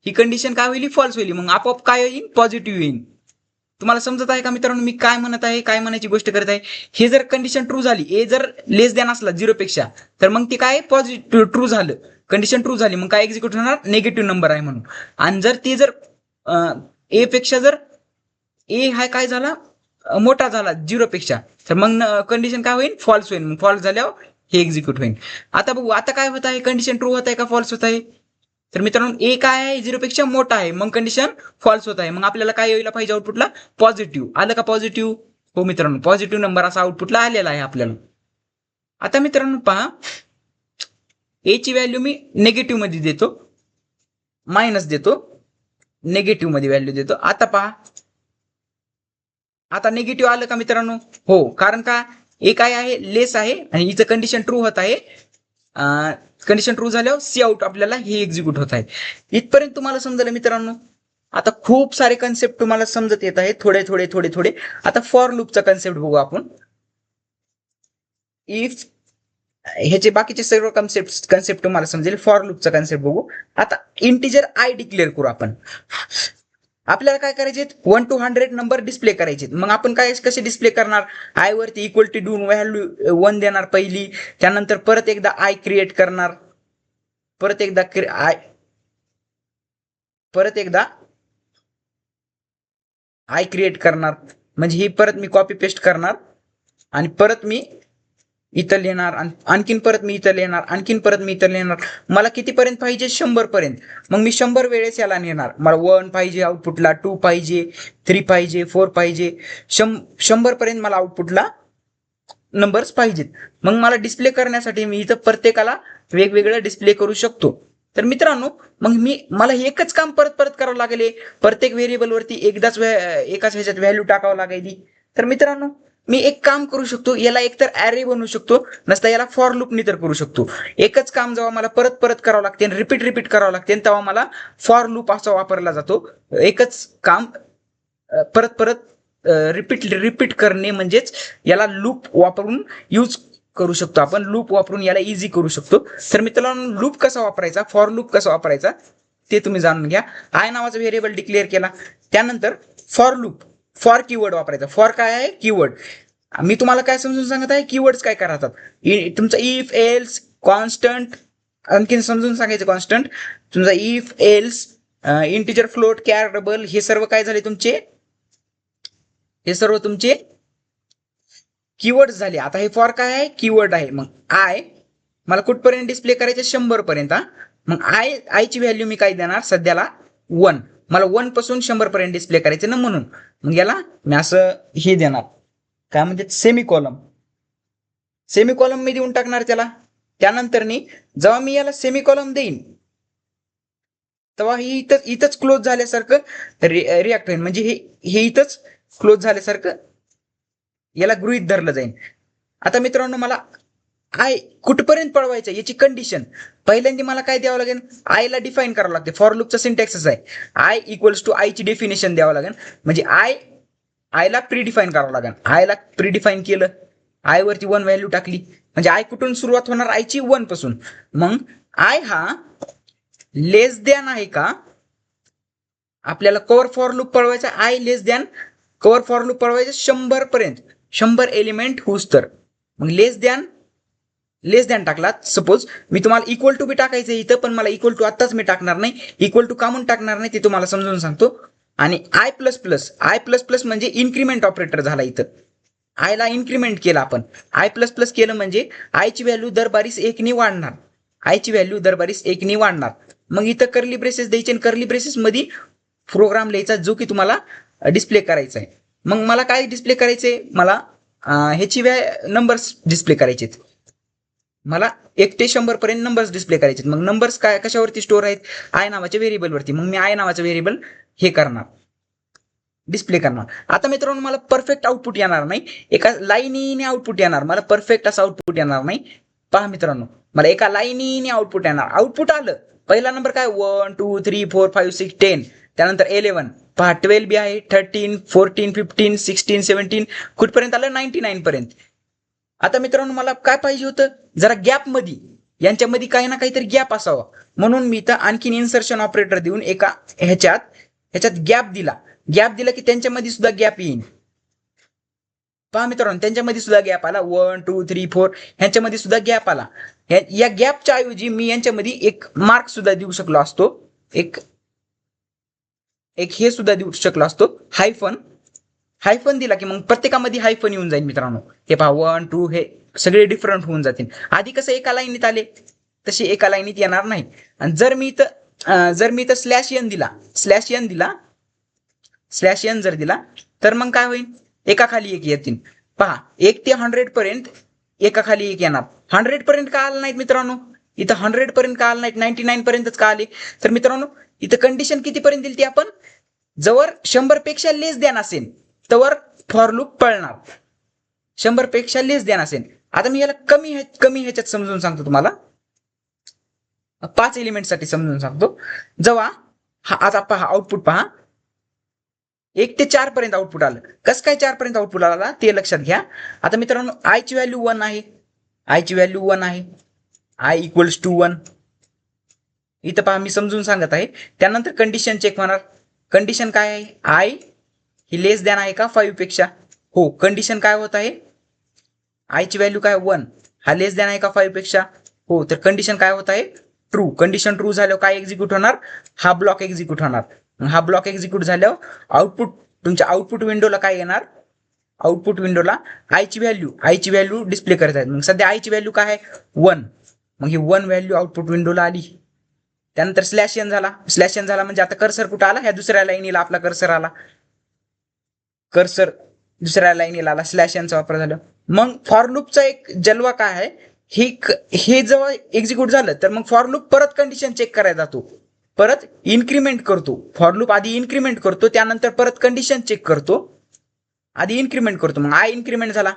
ही कंडिशन काय होईल, फॉल्स होईल. मग आपोआप काय होईल, पॉझिटिव्ह येईल. तुम्हाला समजत आहे का मित्रांनो मी काय म्हणत आहे, काय म्हणायची गोष्ट करत आहे. हे जर कंडिशन ट्रू झाली, ए जर लेस दॅन असला 0 पेक्षा तर मग ते काय पॉझिटिव्ह ट्रू झालं, कंडिशन ट्रू झाली. मग काय एक्झिक्यूट होणार, निगेटिव्ह नंबर आहे म्हणून. आणि जर ते जर ए पेक्षा जर ए हा काय झाला मोठा झाला 0 पेक्षा तर मग कंडिशन काय होईल, फॉल्स होईल. मग फॉल्स झाल्यावर हे एक्झिक्यूट होईल. आता बघू आता काय होत आहे, कंडिशन ट्रू होत आहे का फॉल्स होत आहे. तर मित्रांनो ए काय आहे 0 पेक्षा मोठा आहे, मग कंडिशन फॉल्स होत आहे. मग आपल्याला काय यायला पाहिजे आउटपुटला, पॉझिटिव्ह. आलं का पॉझिटिव्ह, हो मित्रांनो पॉझिटिव्ह नंबर असा आउटपुटला आलेला आहे आपल्याला. आता मित्रांनो पहा, ए ची व्हॅल्यू मी नेगेटिव्ह मध्ये देतो, मायनस देतो, नेगेटिव्ह मध्ये व्हॅल्यू देतो. आता पहा, आता निगेटिव्ह आलं का मित्रांनो, हो, कारण का ए काय आहे लेस आहे आणि हिचं कंडिशन ट्रू होत आहे. कंडिशन ट्रू झाल्यावर सी आउट आपल्याला हे एक्झिक्यूट होत आहे. इथपर्यंत तुम्हाला समजलं मित्रांनो. आता खूप सारे कन्सेप्ट तुम्हाला समजत येत आहेत, थोडे थोडे थोडे थोडे. आता फॉर लूपचा कन्सेप्ट बघू आपण. इफ ह्याचे बाकीचे सर्व कन्सेप्ट तुम्हाला समजेल. फॉर लूपचा कन्सेप्ट बघू. आता इंटिजर आय डिक्लेअर करू आपण. आपल्याला काय करायचे, 1 to 100 नंबर डिस्प्ले करायचे. मग आपण काय कसे डिस्प्ले करणार, आय वरती इक्वल टू देऊन व्हॅल्यू 1 देणार पहिली, त्यानंतर परत एकदा आय क्रिएट करणार, परत एकदा आय क्रिएट करणार, म्हणजे ही परत मी कॉपी पेस्ट करणार आणि परत मी इथं लिहिणार, आणखीन परत मी इथं लिहिणार, आणखीन परत मी इथं लिहिणार. मला कितीपर्यंत पाहिजे, 100 पर्यंत. मग मी 100 वेळेस याला नेणार. मला 1 पाहिजे आउटपुटला, 2 पाहिजे, 3 पाहिजे, 4 पाहिजे, 100 पर्यंत मला आउटपुटला नंबर्स पाहिजेत. मग मला डिस्प्ले करण्यासाठी मी इथं प्रत्येकाला वेगवेगळं डिस्प्ले करू शकतो. तर मित्रांनो मग मला एकच काम परत परत करावं लागेल, प्रत्येक व्हेरिएबल वरती एकाच ह्याच्यात व्हॅल्यू टाकावं लागेल. तर मित्रांनो मी एक काम करू शकतो, याला एकतर ॲरे बनवू शकतो, नसता याला फॉर लूपनी तर करू शकतो. एकच काम जेव्हा मला परत परत करावं लागते, रिपीट करावं लागते, तेव्हा मला फॉर लूप असा वापरला जातो. एकच काम परत परत रिपीट करणे, म्हणजेच याला लूप वापरून यूज करू शकतो आपण. लूप वापरून याला इझी करू शकतो. तर मित्रांनो लूप कसा वापरायचा, फॉर लूप कसा वापरायचा ते तुम्ही जाणून घ्या. आय नावाचा व्हेरिएबल डिक्लेअर केला, त्यानंतर फॉर लूप, फॉर कीवर्ड वापरायचा. फॉर काय आहे, कीवर्ड. मी तुम्हाला काय समजून सांगत आहे, कीवर्ड्स काय करतात. तुमचा इफ एल्स कॉन्स्टंट, आणखीन समजून सांगायचं कॉन्स्टंट, तुमचा if else integer float care double, हे सर्व काय झाले तुमचे, हे सर्व तुमचे कीवर्ड झाले. आता हे फॉर काय आहे, कीवर्ड आहे. मग आय मला कुठपर्यंत डिस्प्ले करायचे, 100 पर्यंत. मग आय ची व्हॅल्यू मी काय देणार, सध्याला 1. मला 1 पासून 100 पर्यंत डिस्प्ले करायचे ना, म्हणून मग याला मी असं हे देणार, काय म्हणते, सेमी कॉलम मी देऊन टाकणार त्याला. त्यानंतर जेव्हा मी याला सेमी कॉलम देईन तेव्हा ही इथंच क्लोज झाल्यासारखं रिॲक्ट होईल, म्हणजे हे इथंच क्लोज झाल्यासारखं याला गृहीत धरलं जाईल. आता मित्रांनो मला आय कुठपर्यंत पळवायचं याची कंडिशन पहिल्यांदा मला काय द्यावं लागेल, आयला डिफाईन करावं लागते. फॉर लूपचा सिंटॅक्सच आहे, आय इक्वल्स टू आयची डेफिनेशन द्यावं लागेल. म्हणजे आयला प्रीडिफाईन करावं लागेल. आयला प्रीडिफाईन केलं, आय वरती 1 व्हॅल्यू टाकली, म्हणजे आय कुठून सुरुवात होणार, आयची 1 पासून. मग आय हा लेस दॅन आहे का, आपल्याला कव्हर फॉर लूप पळवायचा, I less than cover for loop पळवायचं 100 पर्यंत, 100 एलिमेंट होऊस तर. मग लेस दॅन टाकला. सपोज मी तुम्हाला इक्वल टू बी टाकायचं इथं, पण मला इक्वल टू आत्ताच मी टाकणार नाही. इक्वल टू कामून टाकणार नाही ते तुम्हाला समजून सांगतो. आणि आय प्लस प्लस म्हणजे इन्क्रीमेंट ऑपरेटर झाला. इथं आयला इन्क्रीमेंट केलं आपण, आय प्लस प्लस केलं म्हणजे आयची व्हॅल्यू दरबारीस 1 नी वाढणार, आयची व्हॅल्यू दरबारीस 1 नी वाढणार. मग इथं कर्ली ब्रेसेस द्यायचे आणि कर्ली ब्रेसेस मध्ये प्रोग्राम लिहायचा जो की तुम्हाला डिस्प्ले करायचा आहे. मग मला काय डिस्प्ले करायचंय, मला ह्याची नंबर्स डिस्प्ले करायचे, मला 1 ते 100 पर्यंत नंबर्स डिस्प्ले करायचे. मग नंबर्स काय कशावरती स्टोअर आहेत, आय नावाच्या व्हेरिएबलवरती. मग मी आय नावाचं व्हेरिएबल हे करणार, डिस्प्ले करणार. आता मित्रांनो मला परफेक्ट आउटपुट येणार नाही, एका लाईनीने आउटपुट येणार, मला परफेक्ट असं आउटपुट येणार नाही. पहा मित्रांनो, मला एका लाईनीने आउटपुट येणार. आउटपुट आलं, पहिला नंबर काय 1 2 3 4 5 6 10, त्यानंतर 11, पहा 12 बी आहे, 13 14 15 16 17, कुठपर्यंत आलं 99 पर्यंत. आता मित्रांनो मला काय पाहिजे होतं, जरा गॅप मध्ये, यांच्यामध्ये काही ना काहीतरी गॅप असावा, म्हणून मी इथं आणखीन इन्सर्शन ऑपरेटर देऊन एका ह्याच्यात गॅप दिला. गॅप दिला की त्यांच्यामध्ये सुद्धा गॅप येईल. पहा मित्रांनो, त्यांच्यामध्ये सुद्धा गॅप आला, 1 2 3 4 ह्यांच्यामध्ये सुद्धा गॅप आला. या गॅपच्या ऐवजी मी यांच्यामध्ये एक मार्क सुद्धा देऊ शकलो असतो, एक हे सुद्धा देऊ शकलो असतो, हायफन दिला की मग प्रत्येकामध्ये हायफन येऊन जाईल मित्रांनो. हे पहा 1 2 हे सगळे डिफरंट होऊन जातील. आधी कसं एका लाईनीत आले तसे एका लाईनीत येणार नाही. आणि जर मी इथं स्लॅश एन जर दिला तर मग काय होईल, एका खाली एक येतील. पहा 1 ते 100 पर्यंत एका खाली एक येणार. 100 पर्यंत का आलं नाहीत मित्रांनो, इथं 100 पर्यंत का आलं नाहीत, 99 पर्यंतच का आले. तर मित्रांनो इथं कंडिशन कितीपर्यंत दिली ती आपण, जवळ 100 पेक्षा लेस द्यान असेल तवर फॉर लूप पळणार, 100 पेक्षा लेस द्यान असेल. आता मी याला कमी ह्याच्यात समजून सांगतो तुम्हाला, 5 एलिमेंट साठी समजून सांगतो. जेव्हा आता पहा आउटपुट पहा, 1 ते 4 पर्यंत आउटपुट आलं. कसं काय 4 पर्यंत आउटपुट आला ते लक्षात घ्या. आता मित्रांनो आय ची व्हॅल्यू 1 आहे, आय इक्वल्स टू 1. इथं पहा मी समजून सांगत आहे. त्यानंतर कंडिशन चेक होणार. कंडिशन काय आहे, आय ही लेस दॅन आहे का 5 पेक्षा, हो. कंडिशन काय होत आहे, आय ची व्हॅल्यू काय 1, हा लेस दॅन आहे का 5 पेक्षा, हो. तर कंडिशन काय होत आहे, ट्रू. कंडिशन ट्रू झाल्यावर काय एक्झिक्यूट होणार, हा ब्लॉक एक्झिक्यूट होणार. हा ब्लॉक एक्झिक्यूट झाल्यावर तुमच्या आउटपुट विंडोला काय येणार, आउटपुट विंडोला आयची व्हॅल्यू डिस्प्ले करत आहेत. मग सध्या आयची व्हॅल्यू काय आहे 1, मग ही 1 व्हॅल्यू आउटपुट विंडोला आली. त्यानंतर स्लॅश एन झाला म्हणजे आता कर्सर कुठं आला, ह्या दुसऱ्या लाईनीला आपला कर्सर आला, दुसऱ्या लाईनीला आला, स्लॅश एनचा वापर झाला. मग फॉर लूपचा एक जलवा काय आहे, हे जेव्हा एक्झिक्यूट झालं तर मग फॉर लूप परत कंडिशन चेक करायला जातो, परत इन्क्रीमेंट करतो. फॉर लूप आधी इन्क्रीमेंट करतो, त्यानंतर परत कंडिशन चेक करतो, आधी इन्क्रीमेंट करतो. मग आय इन्क्रीमेंट झाला.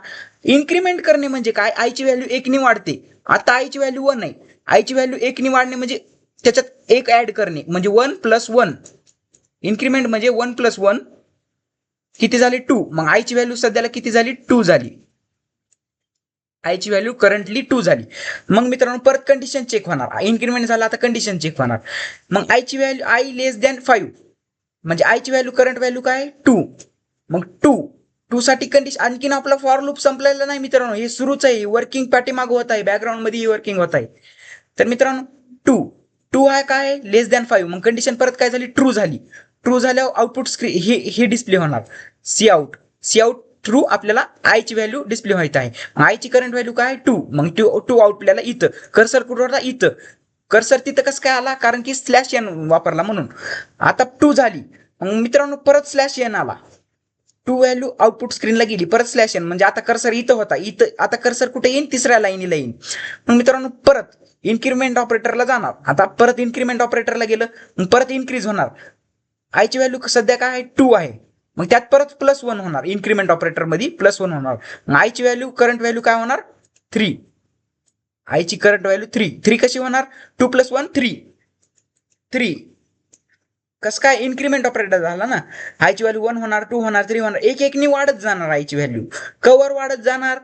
इन्क्रीमेंट करणे म्हणजे काय, आयची व्हॅल्यू 1 ने वाढते. आता आयची व्हॅल्यू 1 आहे, आयची व्हॅल्यू 1 ने वाढणे म्हणजे त्याच्यात 1 ऍड करणे, म्हणजे 1 + 1. इन्क्रीमेंट म्हणजे 1 + 1 किती झाली 2. मग आयची व्हॅल्यू सध्याला किती झाली 2 झाली, आयची व्हॅल्यू करंटली 2 झाली. मग मित्रांनो परत कंडिशन चेक होणार, इन्क्रीमेंट झाला आता कंडिशन चेक होणार. मग आयची व्हॅल्यू आय लेस दॅन 5 म्हणजे आयची व्हॅल्यू करंट व्हॅल्यू काय 2. मग 2 साठी कंडिशन, आणखीन आपला फॉर लूप संपलेला नाही मित्रांनो, हे सुरूच आहे, वर्किंग पाठीमाग होत आहे, बॅकग्राऊंड मध्ये वर्किंग होत आहे. तर मित्रांनो 2 आहे काय लेस दॅन 5, मग कंडिशन परत काय झाली ट्रू झाली. ट्रू झाल्यावर आउटपुट स्क्रीन हे डिस्प्ले होणार, सी आउट थ्रू आपल्याला आयची व्हॅल्यू डिस्प्ले व्हायची आहे. आयची करंट व्हॅल्यू काय 2, मग 2 आउटपुटला इथं कर्सर कुठं होता, इथं कर्सर तिथं कसं काय आला, कारण की स्लॅश एन वापरला म्हणून. आता 2 झाली, मग मित्रांनो परत स्लॅश एन आला, 2 व्हॅल्यू आउटपुट स्क्रीनला गेली, परत स्लॅश एन म्हणजे आता कर्सर इथं होता, इथं आता कर्सर कुठे येईल, तिसऱ्या लाईनीला येईल. मग मित्रांनो परत इन्क्रीमेंट ऑपरेटरला जाणार. आता परत इन्क्रीमेंट ऑपरेटरला गेलं, मग परत इन्क्रीज होणार. आयची व्हॅल्यू सध्या काय आहे 2 आहे, मग त्यात परत +1 होणार, इन्क्रीमेंट ऑपरेटर मध्ये +1 होणार. मग आयची व्हॅल्यू करंट व्हॅल्यू काय होणार 3, आयची करंट व्हॅल्यू 3 कशी होणार 2 + 1 3. कसं काय इन्क्रीमेंट ऑपरेटर झाला ना, आयची व्हॅल्यू 1 होणार 2 होणार 3 होणार, एक एकनी वाढत जाणार आयची व्हॅल्यू, कवर वाढत जाणार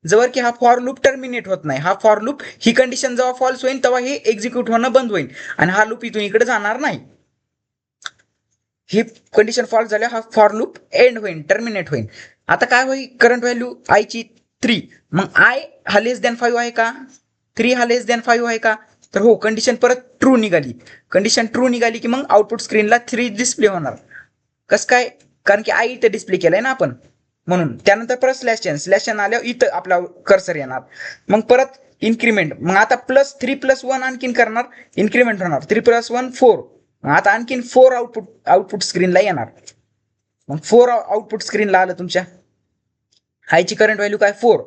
जवळ की हा फॉर लूप टर्मिनेट होत नाही. हा फॉर लूप ही कंडिशन जेव्हा फॉल्स होईल तेव्हा हे एक्झिक्यूट होणं बंद होईल आणि हा लूप इथून इकडे जाणार नाही. ही कंडिशन फॉल्स झाल्या हा फॉर लूप एंड होईल, टर्मिनेट होईल. आता काय होईल, करंट व्हॅल्यू आयची 3, मग आय हा लेस दॅन 5 आहे का, 3 हा लेस दॅन 5 आहे का, तर हो. कंडिशन परत ट्रू निघाली, की मग आउटपुट स्क्रीनला 3 डिस्प्ले होणार. कसं काय, कारण की आय इथं डिस्प्ले केलाय ना आपण म्हणून. त्यानंतर परत स्लॅश एन आल्यावर इथं आपला कर्सर येणार, मग परत इन्क्रीमेंट, मग आता +3 + 1 आणखीन करणार, इन्क्रीमेंट होणार 3 + 1 4, आता आणखीन 4 आउटपुट स्क्रीनला येणार. मग 4 आउटपुट स्क्रीनला आलं तुमच्या. आयची करंट व्हॅल्यू काय 4.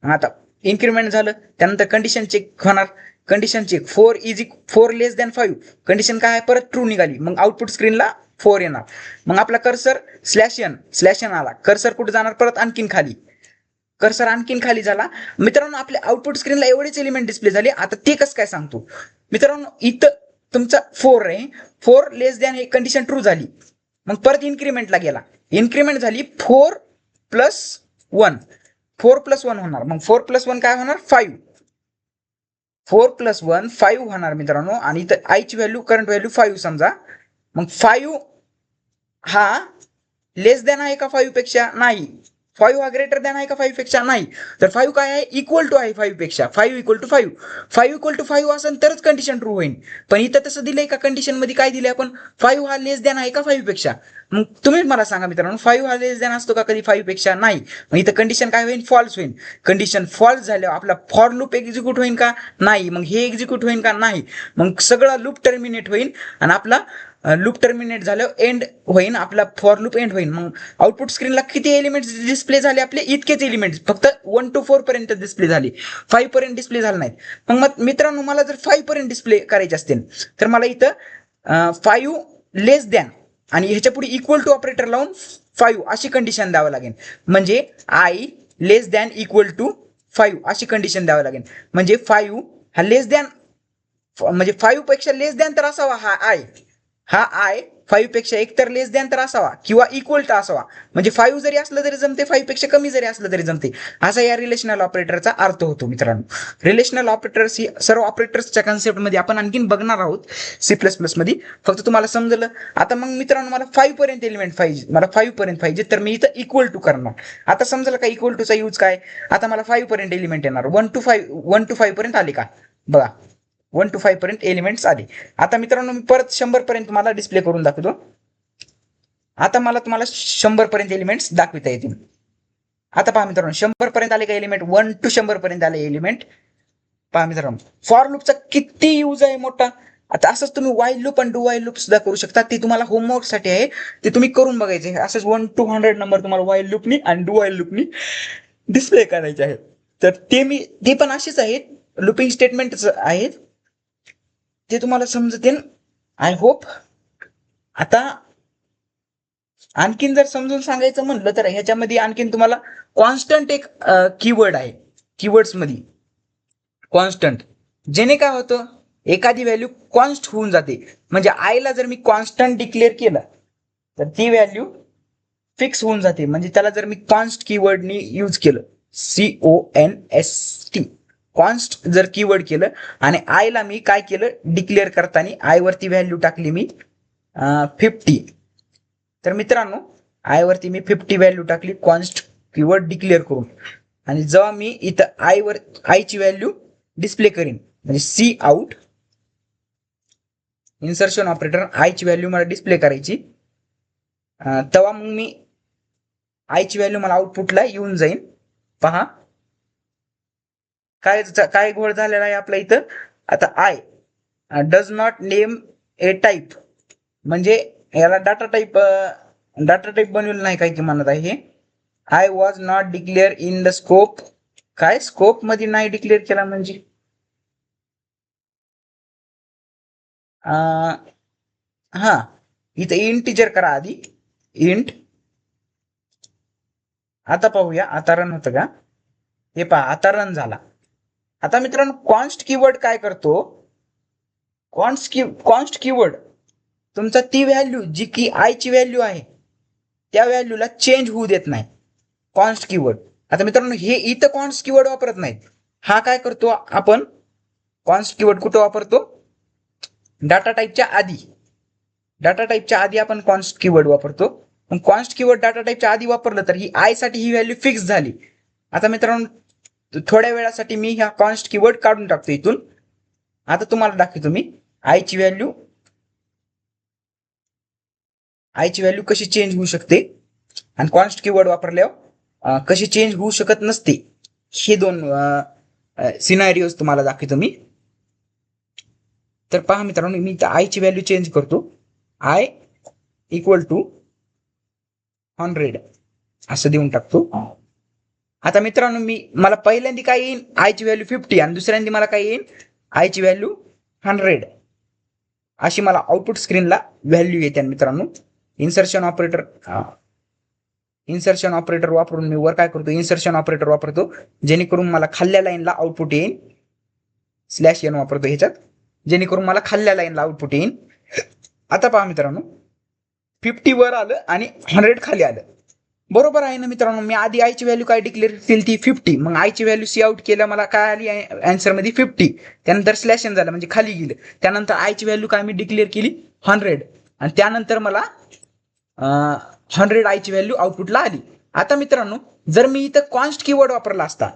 आता इन्क्रीमेंट झालं त्यानंतर कंडिशन चेक होणार. कंडिशन चेक 4 लेस दॅन 5. कंडिशन काय आहे परत ट्रू निघाली. मग आउटपुट स्क्रीनला 4 येणार. मग आपला कर्सर स्लॅश एन आला. कर्सर कुठे जाणार परत आणखीन खाली. कर्सर आणखीन खाली झाला. मित्रांनो आपल्या आउटपुट स्क्रीनला एवढेच एलिमेंट डिस्प्ले झाले. आता ते कसं काय सांगतो मित्रांनो. इथं तुमचा 4 आहे. 4 लेस दॅन हे कंडिशन ट्रू झाली. मग परत इन्क्रीमेंटला गेला. इन्क्रीमेंट झाली 4 प्लस 1. 4 प्लस 1 होणार. मग 4 प्लस 1 काय होणार 5. 4 प्लस 1 5 होणार मित्रांनो. आणि इथं आयची व्हॅल्यू करंट व्हॅल्यू 5 समजा. मग 5 हा लेस दॅन आहे का 5 पेक्षा नाही. 5 हा ग्रेटर दॅन आहे का 5 पेक्षा नाही. तर 5 काय आहे इक्वल टू आहे 5 पेक्षा. 5 इक्वल टू 5. 5 इक्वल टू 5 असेल तरच कंडिशन ट्रू होईल. पण इथं तसं दिलंय का कंडिशन मध्ये काय दिलंय आपण 5 हा लेस दॅन आहे का 5 पेक्षा. मग तुम्ही मला सांगा मित्रांनो 5 हा लेस दॅन असतो का कधी 5 पेक्षा नाही. मग इथं कंडिशन काय होईल फॉल्स होईल. कंडिशन फॉल्स झाल्यावर आपला फॉर लूप एक्झिक्यूट होईल का नाही. मग हे एक्झिक्यूट होईल का नाही. मग सगळं लूप टर्मिनेट होईल आणि आपला लूप टर्मिनेट झाल्यावर एंड होईल. आपला फॉर लूप एंड होईल. मग आउटपुट स्क्रीनला किती एलिमेंट डिस्प्ले झाले आपले इतकेच एलिमेंट फक्त 1 to 4 पर्यंत डिस्प्ले झाले. 5 पर्यंत डिस्प्ले झाले नाहीत. मग मित्रांनो मला जर 5 पर्यंत डिस्प्ले करायचे असतील तर मला इथं 5 लेस दॅन आणि ह्याच्या पुढे इक्वल टू ऑपरेटर लावून 5 अशी कंडिशन द्यावं लागेल. म्हणजे I less than equal to 5 अशी कंडिशन द्यावं लागेल. म्हणजे 5 हा लेस दॅन म्हणजे 5 पेक्षा लेस दॅन तर असावा हा आय 5 पेक्षा एक तर लेस दॅन तर असावा किंवा इक्वल टू असावा. म्हणजे 5 जरी असलं तरी जमते 5 पेक्षा कमी जरी असलं तरी जमते. असा या रिलेशनल ऑपरेटरचा अर्थ होतो मित्रांनो. रिलेशनल ऑपरेटर्स ही सर्व ऑपरेटर्सच्या कन्सेप्टमध्ये आपण आणखीन बघणार आहोत C++ मध्ये. फक्त तुम्हाला समजलं. आता मग मित्रांनो मला 5 पर्यंत एलिमेंट पाहिजे. मला 5 पर्यंत पाहिजे तर मी इथं इक्वल टू करणार. आता समजलं का इक्वल टूचा यूज काय. आता मला 5 पर्यंत एलिमेंट येणार. 1 to 5 पर्यंत आले का बघा. 1 to 5 पर्यंत एलिमेंट्स आले. आता मित्रांनो मी परत 100 पर्यंत तुम्हाला डिस्प्ले करून दाखवतो. आता मला तुम्हाला 100 पर्यंत एलिमेंट्स दाखविता येतील. आता पहा मित्रांनो 100 पर्यंत आले का एलिमेंट. 1 to 100 पर्यंत आले एलिमेंट. पहा मित्रांनो फॉर लूपचा किती यूज आहे मोठा. आता असंच तुम्ही वाईल लूप आणि डू वाईल लूप सुद्धा करू शकता. ते तुम्हाला होमवर्क साठी आहे. ते तुम्ही करून बघायचे. असंच 1 to 100 नंबर तुम्हाला वाईल लूपनी आणि डू वाईल लूपनी डिस्प्ले करायचे आहेत. तर ते पण असेच आहेत. लूपिंग स्टेटमेंट आहेत. ते तुम्हाला समजतील आय होप. आता आणखीन जर समजून सांगायचं म्हणलं तर ह्याच्यामध्ये आणखीन तुम्हाला कॉन्स्टंट एक कीवर्ड आहे. कीवर्ड्स मध्ये कॉन्स्टंट जेणे काय होतं एखादी व्हॅल्यू कॉन्स्ट होऊन जाते. म्हणजे आयला जर मी कॉन्स्टंट डिक्लेअर केलं तर ती व्हॅल्यू फिक्स होऊन जाते. म्हणजे त्याला जर मी कॉन्स्ट कीवर्डनी यूज केलं CONST कॉन्स्ट जर कीवर्ड केलं आणि आयला मी काय केलं डिक्लेअर करताना आय वरती व्हॅल्यू टाकली मी 50. तर मित्रांनो आय वरती मी 50 व्हॅल्यू टाकली कॉन्स्ट कीवर्ड डिक्लेअर करून. आणि जेव्हा मी इथं आयची व्हॅल्यू डिस्प्ले करीन म्हणजे सी आउट इन्सर्शन ऑपरेटर आयची व्हॅल्यू मला डिस्प्ले करायची. तेव्हा मग मी आयची व्हॅल्यू मला आउटपुटला येऊन जाईल. पहा काय घोळ झालेला आहे आपल्या इथं. आता I does not name A type म्हणजे याला डाटा टाईप बनवलं नाही काय की म्हणत आहे. I was not declare in the scope. काय स्कोप मध्ये नाही डिक्लेअर केला म्हणजे हा इथं इंटिजर करा आधी इंट. आता पाहूया आता रन होतं का. हे पहा आता रन झाला. आता मित्रांनो कॉन्स्ट कीवर्ड काय करतो. कॉन्स्ट कीवर्ड तुमचा ती व्हॅल्यू जी की आयची व्हॅल्यू आहे त्या व्हॅल्यूला चेंज होऊ देत नाही कॉन्स्ट कीवर्ड. आता मित्रांनो हे इथं कॉन्स्ट कीवर्ड वापरत नाहीत. हा काय करतो आपण कॉन्स्ट कीवर्ड कुठं वापरतो डाटा टाईपच्या आधी आपण कॉन्स्ट कीवर्ड वापरतो. मग कॉन्स्ट कीवर्ड डाटा टाईपच्या आधी वापरलं तर ही आय साठी ही व्हॅल्यू फिक्स झाली. आता मित्रांनो थोड्या वेळासाठी मी ह्या कॉन्स्ट कीवर्ड काढून टाकतो इथून. आता तुम्हाला दाखवतो मी आयची व्हॅल्यू कशी चेंज होऊ शकते आणि कॉन्स्ट कीवर्ड वापरल्यावर कशी चेंज होऊ शकत नसते. हे दोन सिनारिओज तुम्हाला दाखवतो मी. तर पहा मित्रांनो मी आयची व्हॅल्यू चेंज करतो. आय इक्वल टू 100 असं देऊन टाकतो. आता मित्रांनो मला पहिल्यांदा काय येईल आयची व्हॅल्यू 50 आणि दुसऱ्यांदा मला काय येईल आयची व्हॅल्यू 100 अशी मला आउटपुट स्क्रीनला व्हॅल्यू येते मित्रांनो. इन्सर्शन ऑपरेटर वापरून मी वर काय करतो इन्सर्शन ऑपरेटर वापरतो जेणेकरून मला खाल्ल्या लाईनला आउटपुट येईल. /n वापरतो ह्याच्यात जेणेकरून मला खाल्ल्या लाईनला आउटपुट येईल. आता पहा मित्रांनो 50 वर आलं आणि 100 खाली आलं. बरोबर आहे ना मित्रांनो. मी आधी आयची व्हॅल्यू काय डिक्लेअर केली ती 50. मग आयची व्हॅल्यू सी आउट केलं मला काय आली आन्सर मध्ये 50. त्यानंतर /n झालं म्हणजे खाली गेलं. त्यानंतर आयची व्हॅल्यू काय मी डिक्लेअर केली 100 आणि त्यानंतर मला 100 आयची व्हॅल्यू आउटपुटला आली. आता मित्रांनो जर मी इथं कॉन्स्ट कीवर्ड वापरला असता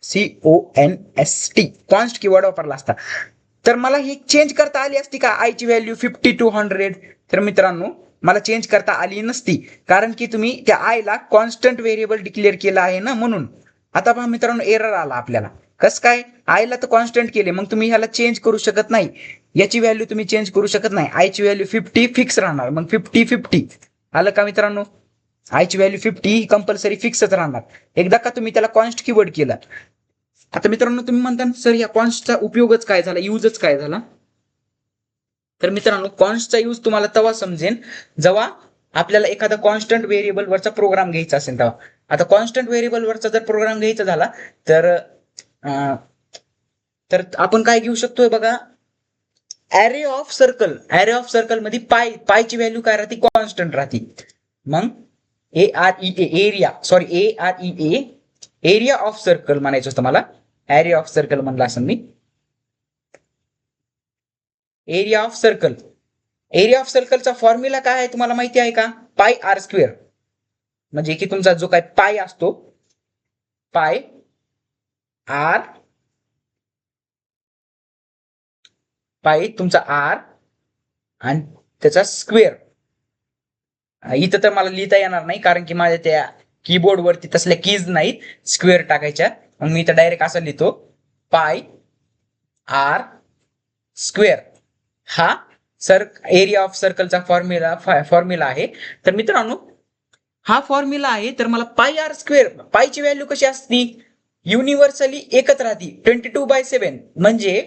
CONST कॉन्स्ट कीवर्ड वापरला असता तर मला ही चेंज करता आली असती का आयची व्हॅल्यू 50 to 100. तर मित्रांनो मला चेंज करता आली नसती कारण की तुम्ही त्या आयला कॉन्स्टंट व्हेरिएबल डिक्लेअर केला आहे ना म्हणून. आता पहा मित्रांनो एरर आला आपल्याला. कसं काय आयला तर कॉन्स्टंट केले मग तुम्ही ह्याला चेंज करू शकत नाही. याची व्हॅल्यू तुम्ही चेंज करू शकत नाही. आयची व्हॅल्यू 50 फिक्स राहणार. मग 50 आलं का मित्रांनो. आयची व्हॅल्यू 50 ही कंपल्सरी फिक्सच राहणार एकदा का तुम्ही त्याला कॉन्स्ट कीवर्ड केला. आता मित्रांनो तुम्ही म्हणता सर या कॉन्स्टचा उपयोगच काय झाला यूजच काय झाला. तर मित्रांनो कॉन्स्टचा यूज तुम्हाला तेव्हा समजेल जेव्हा आपल्याला एखादा कॉन्स्टंट व्हेरिएबल वरचा प्रोग्राम घ्यायचा असेल तेव्हा. आता कॉन्स्टंट व्हेरिएबल वरचा जर प्रोग्राम घ्यायचा झाला तर आपण काय घेऊ शकतोय बघा ॲरे ऑफ सर्कल मध्ये पायची व्हॅल्यू काय राहते कॉन्स्टंट राहते. मग एरिया ऑफ सर्कल म्हणायचं होतं मला. ॲरे ऑफ सर्कल म्हणला असं मी. एरिया ऑफ सर्कलचा फॉर्म्युला काय आहे तुम्हाला माहिती आहे का πr². म्हणजे की तुमचा जो काय पाय असतो पाय तुमचा r आणि त्याचा स्क्वेअर. इथं तर मला लिहिता येणार नाही कारण की माझ्या त्या कीबोर्ड वरती तसल्या कीज नाहीत स्क्वेअर टाकायच्या. मग मी इथं डायरेक्ट असं लिहितो πr² हा एरिया ऑफ सर्कलचा फॉर्म्युला आहे. तर मित्रांनो हा फॉर्म्युला आहे तर मला πr². पायची व्हॅल्यू कशी असती युनिव्हर्सली एकच राहती 22/7 म्हणजे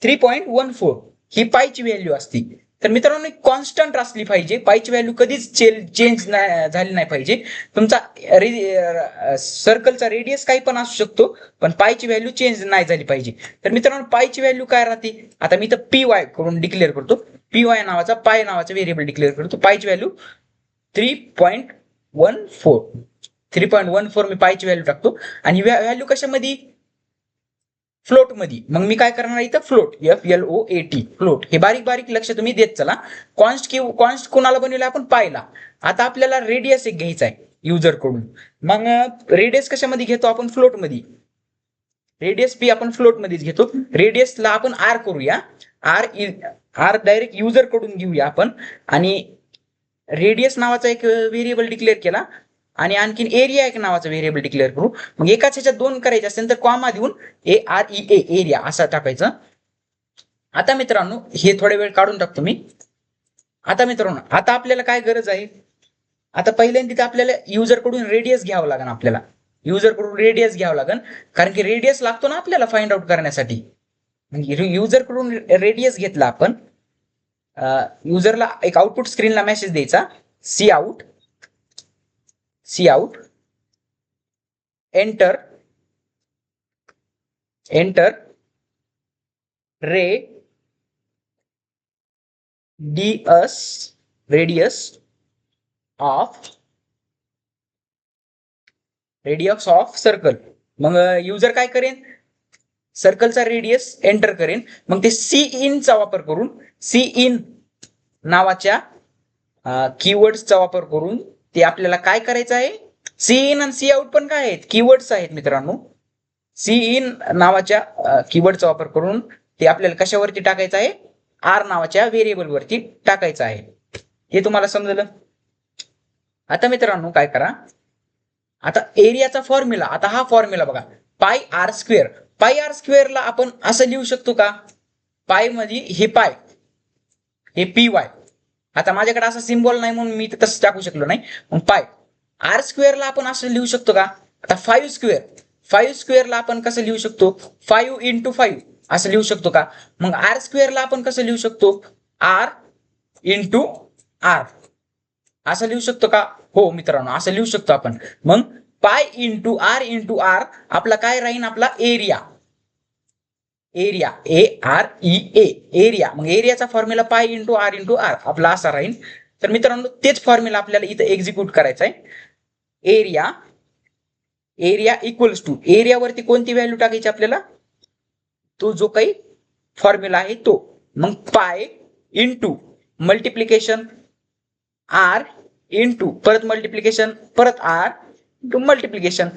3.14 ही पायची व्हॅल्यू असती. तर मित्रांनो कॉन्स्टंट असली पाहिजे. पायची व्हॅल्यू कधीच चेंज झाली नाही पाहिजे. तुमचा सर्कलचा रेडियस काही पण असू शकतो पण पायची व्हॅल्यू चेंज नाही झाली पाहिजे. तर मित्रांनो पायची व्हॅल्यू काय राहते आता मी इथं PY करून डिक्लेअर करतो. PY नावाचा पाय नावाचा व्हेरिएबल डिक्लेअर करतो. पायची व्हॅल्यू 3.14 मी पायची व्हॅल्यू टाकतो आणि व्हॅल्यू कशामध्ये फ्लोट मध्ये. मग मी काय करणार इथं फ्लोट FLOAT फ्लोट. हे बारीक बारीक लक्ष तुम्ही देत चला. कॉन्स्ट कोणाला बनवलं आपण पायला. आता आपल्याला रेडियस एक घ्यायचा आहे युजर कडून. मग रेडियस कशामध्ये घेतो आपण फ्लोट मध्ये. रेडियस P आपण फ्लोट मध्येच घेतो. रेडियसला आपण R करूया. R डायरेक्ट युजर कडून घेऊया आपण आणि रेडियस नावाचा एक व्हेरिएबल डिक्लेअर केला आणि आणखीन एरिया एक नावाचा व्हेरिएबल डिक्लेअर करू. मग एकाच ह्याच्यात दोन करायचे असेल तर कॉमा देऊन AREA एरिया असं टाकायचं. आता मित्रांनो हे थोडे वेळ काढून टाकतो मी. आता मित्रांनो आता आपल्याला काय गरज आहे आता पहिल्यांदा आपल्याला युजर कडून रेडियस घ्यावं लागेल. आपल्याला युजर कडून रेडियस घ्यावं लागेल कारण की रेडियस लागतो ना आपल्याला फाइंड आउट करण्यासाठी. युजर कडून रेडियस घेतला आपण. युजरला एक आउटपुट स्क्रीनला मेसेज द्यायचा c out enter radius of circle. मग युजर काय करेन सर्कलचा रेडियस एंटर करेन. मग ते CIN चा वापर करून CIN नावाच्या कीवर्ड्सचा वापर करून ते आपल्याला काय करायचं आहे. CIN आणि C आउट पण काय आहेत कीवर्ड्स आहेत मित्रांनो. CIN नावाच्या कीवर्डचा वापर करून ते आपल्याला कशावरती टाकायचं आहे R नावाच्या व्हेरिएबल वरती टाकायचं आहे. हे तुम्हाला समजलं. आता मित्रांनो काय करा आता एरियाचा फॉर्म्युला. आता हा फॉर्म्युला बघा πr² ला आपण असं लिहू शकतो का पाय मध्ये हे पाय हे PY. आता माझ्याकडे असा सिम्बॉल नाही म्हणून मी तसं टाकू शकलो नाही. मग R² ला आपण असं लिहू शकतो का आता 5 स्क्वेअरला आपण कसं लिहू शकतो, 5 × 5 असं लिहू शकतो का? मग आर स्क्वेअरला आपण कसं लिहू शकतो, आर × आर असं लिहू शकतो का? हो मित्रांनो, असं लिहू शकतो आपण. मग पाय × r आपला काय राहील, आपला एरिया एरिया. मग एरियाचा फॉर्म्युला पाय × r आपला असा राहील. तर मित्रांनो तेच फॉर्म्युला आपल्याला इथं एक्झिक्यूट करायचा आहे. एरिया इक्वल्स टू एरियावरती कोणती व्हॅल्यू टाकायची आपल्याला, तो जो काही फॉर्म्युला आहे तो. मग पाय × मल्टिप्लिकेशन आर × परत मल्टिप्लिकेशन परत आर × मल्टिप्लिकेशन.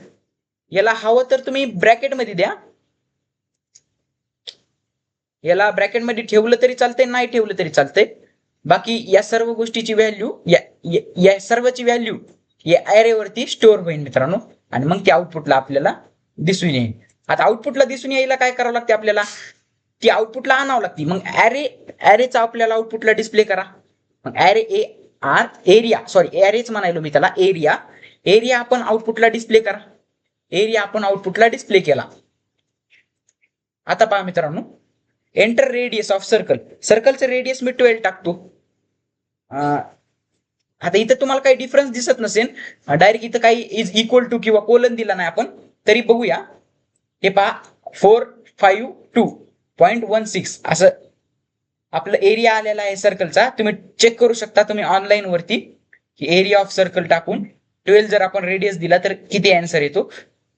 याला हवं तर तुम्ही ब्रॅकेटमध्ये द्या, याला ब्रॅकेटमध्ये ठेवलं तरी चालतंय, नाही ठेवलं तरी चालतंय. बाकी या सर्व गोष्टीची व्हॅल्यू या सर्वची व्हॅल्यू या ॲरे वरती स्टोअर होईल मित्रांनो, आणि मग त्या आउटपुटला आपल्याला दिसून येईल. आता आउटपुटला दिसून यायला काय करावं लागते आपल्याला, ती आउटपुटला आणावं लागते. मग ॲरेचा आपल्याला आउटपुटला डिस्प्ले करा. मग ॲरेच म्हणायलो मी त्याला, एरिया आपण आउटपुटला डिस्प्ले करा. एरिया आपण आउटपुटला डिस्प्ले केला. आता पहा मित्रांनो, एंटर रेडियस ऑफ सर्कलचं रेडियस मी 12 टाकतो. आता इथं तुम्हाला काही डिफरन्स दिसत नसेल, डायरेक्ट इथं काही इज इक्वल टू किंवा कोलन दिला नाही आपण, तरी बघूया. हे पहा 452.16 असं आपलं एरिया आलेला आहे सर्कलचा. तुम्ही चेक करू शकता तुम्ही ऑनलाईन वरती, की एरिया ऑफ सर्कल टाकून 12 जर आपण रेडियस दिला तर किती अँसर येतो.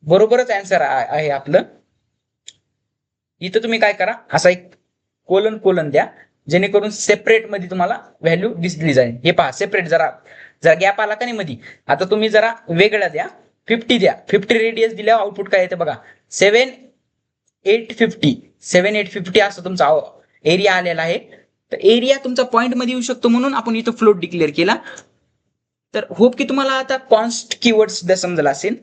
बरोबरच अँसर आहे आपलं. इथं तुम्ही काय करा, असा एक कोलन द्या, जेणेकरून सेपरेट मध्ये तुम्हाला व्हॅल्यू दिसली जाईल. हे पहा सेपरेट, जरा गॅप आला का नाही मध्ये. आता तुम्ही जरा वेगळा द्या, 50 द्या. 50 रेडियस दिल्यावर आउटपुट काय येते बघा, 7850 असं तुमचा एरिया आलेला आहे. तर एरिया तुमचा पॉइंट मध्ये येऊ शकतो, म्हणून आपण इथं फ्लोट डिक्लेअर केला. तर होप की तुम्हाला आता कॉन्स्ट कीवर्ड सुद्धा समजला असेल.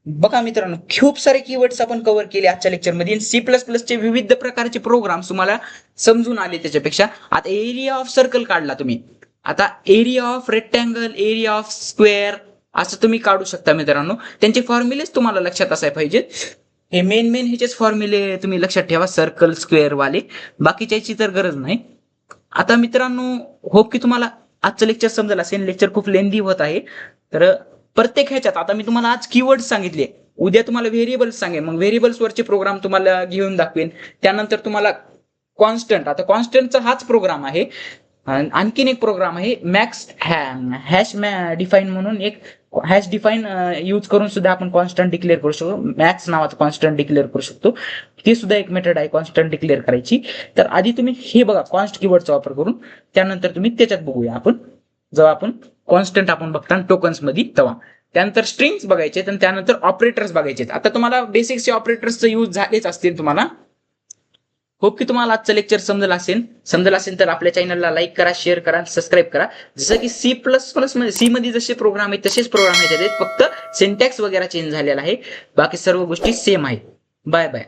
बघा मित्रांनो, खूप सारे कीवर्ड्स आपण कव्हर केले आजच्या लेक्चरमध्ये. C++ चे विविध प्रकारचे प्रोग्राम्स तुम्हाला समजून आले. त्याच्यापेक्षा आता एरिया ऑफ सर्कल काढला तुम्ही, आता area of rectangle, area of square असं तुम्ही काढू शकता मित्रांनो. त्यांचे फॉर्म्युलेच तुम्हाला लक्षात असायला पाहिजेत. हे मेन ह्याचेच फॉर्म्युले तुम्ही लक्षात ठेवा, सर्कल स्क्वेअर वाले, बाकीच्याची तर गरज नाही. आता मित्रांनो, होप की तुम्हाला आजचं लेक्चर समजलं असेल. लेक्चर खूप लेंदी होत आहे, तर प्रत्येक ह्याच्यात आता मी तुम्हाला आज कीवर्ड सांगितले, उद्या तुम्हाला व्हेरिएबल्स सांगेन. मग व्हेरिएबल्स वरचे प्रोग्राम तुम्हाला घेऊन दाखवेन. त्यानंतर तुम्हाला कॉन्स्टंट, आता कॉन्स्टंटचा हाच प्रोग्राम आहे. आणखीन एक प्रोग्राम आहे मॅक्स हॅश डिफाईन म्हणून, एक हॅश डिफाईन यूज करून सुद्धा आपण कॉन्स्टंट डिक्लेअर करू शकतो. मॅक्स नावाचं कॉन्स्टंट डिक्लेअर करू शकतो. ती सुद्धा एक मेथड आहे कॉन्स्टंट डिक्लेअर करायची. तर आधी तुम्ही हे बघा कॉन्स्ट कीवर्डचा वापर करून, त्यानंतर तुम्ही त्याच्यात बघूया आपण, जेव्हा आपण कॉन्स्टंट आपण बघता टोकन्स मध्ये तेव्हा. त्यानंतर स्ट्रिंग्स बघायचे, आणि त्यानंतर ऑपरेटर्स बघायचे. आता तुम्हाला बेसिक्सचे ऑपरेटर्सचे यूज झालेच असतील तुम्हाला. होप की तुम्हाला आजचं लेक्चर समजलं असेल तर आपल्या चॅनलला लाईक करा, शेअर करा, सबस्क्राईब करा. जसं की C++ मध्ये, C मध्ये जसे प्रोग्राम आहेत तसेच प्रोग्राम आहेत, फक्त सिंटॅक्स वगैरे चेंज झालेला आहे, बाकी सर्व गोष्टी सेम आहेत. Bye bye.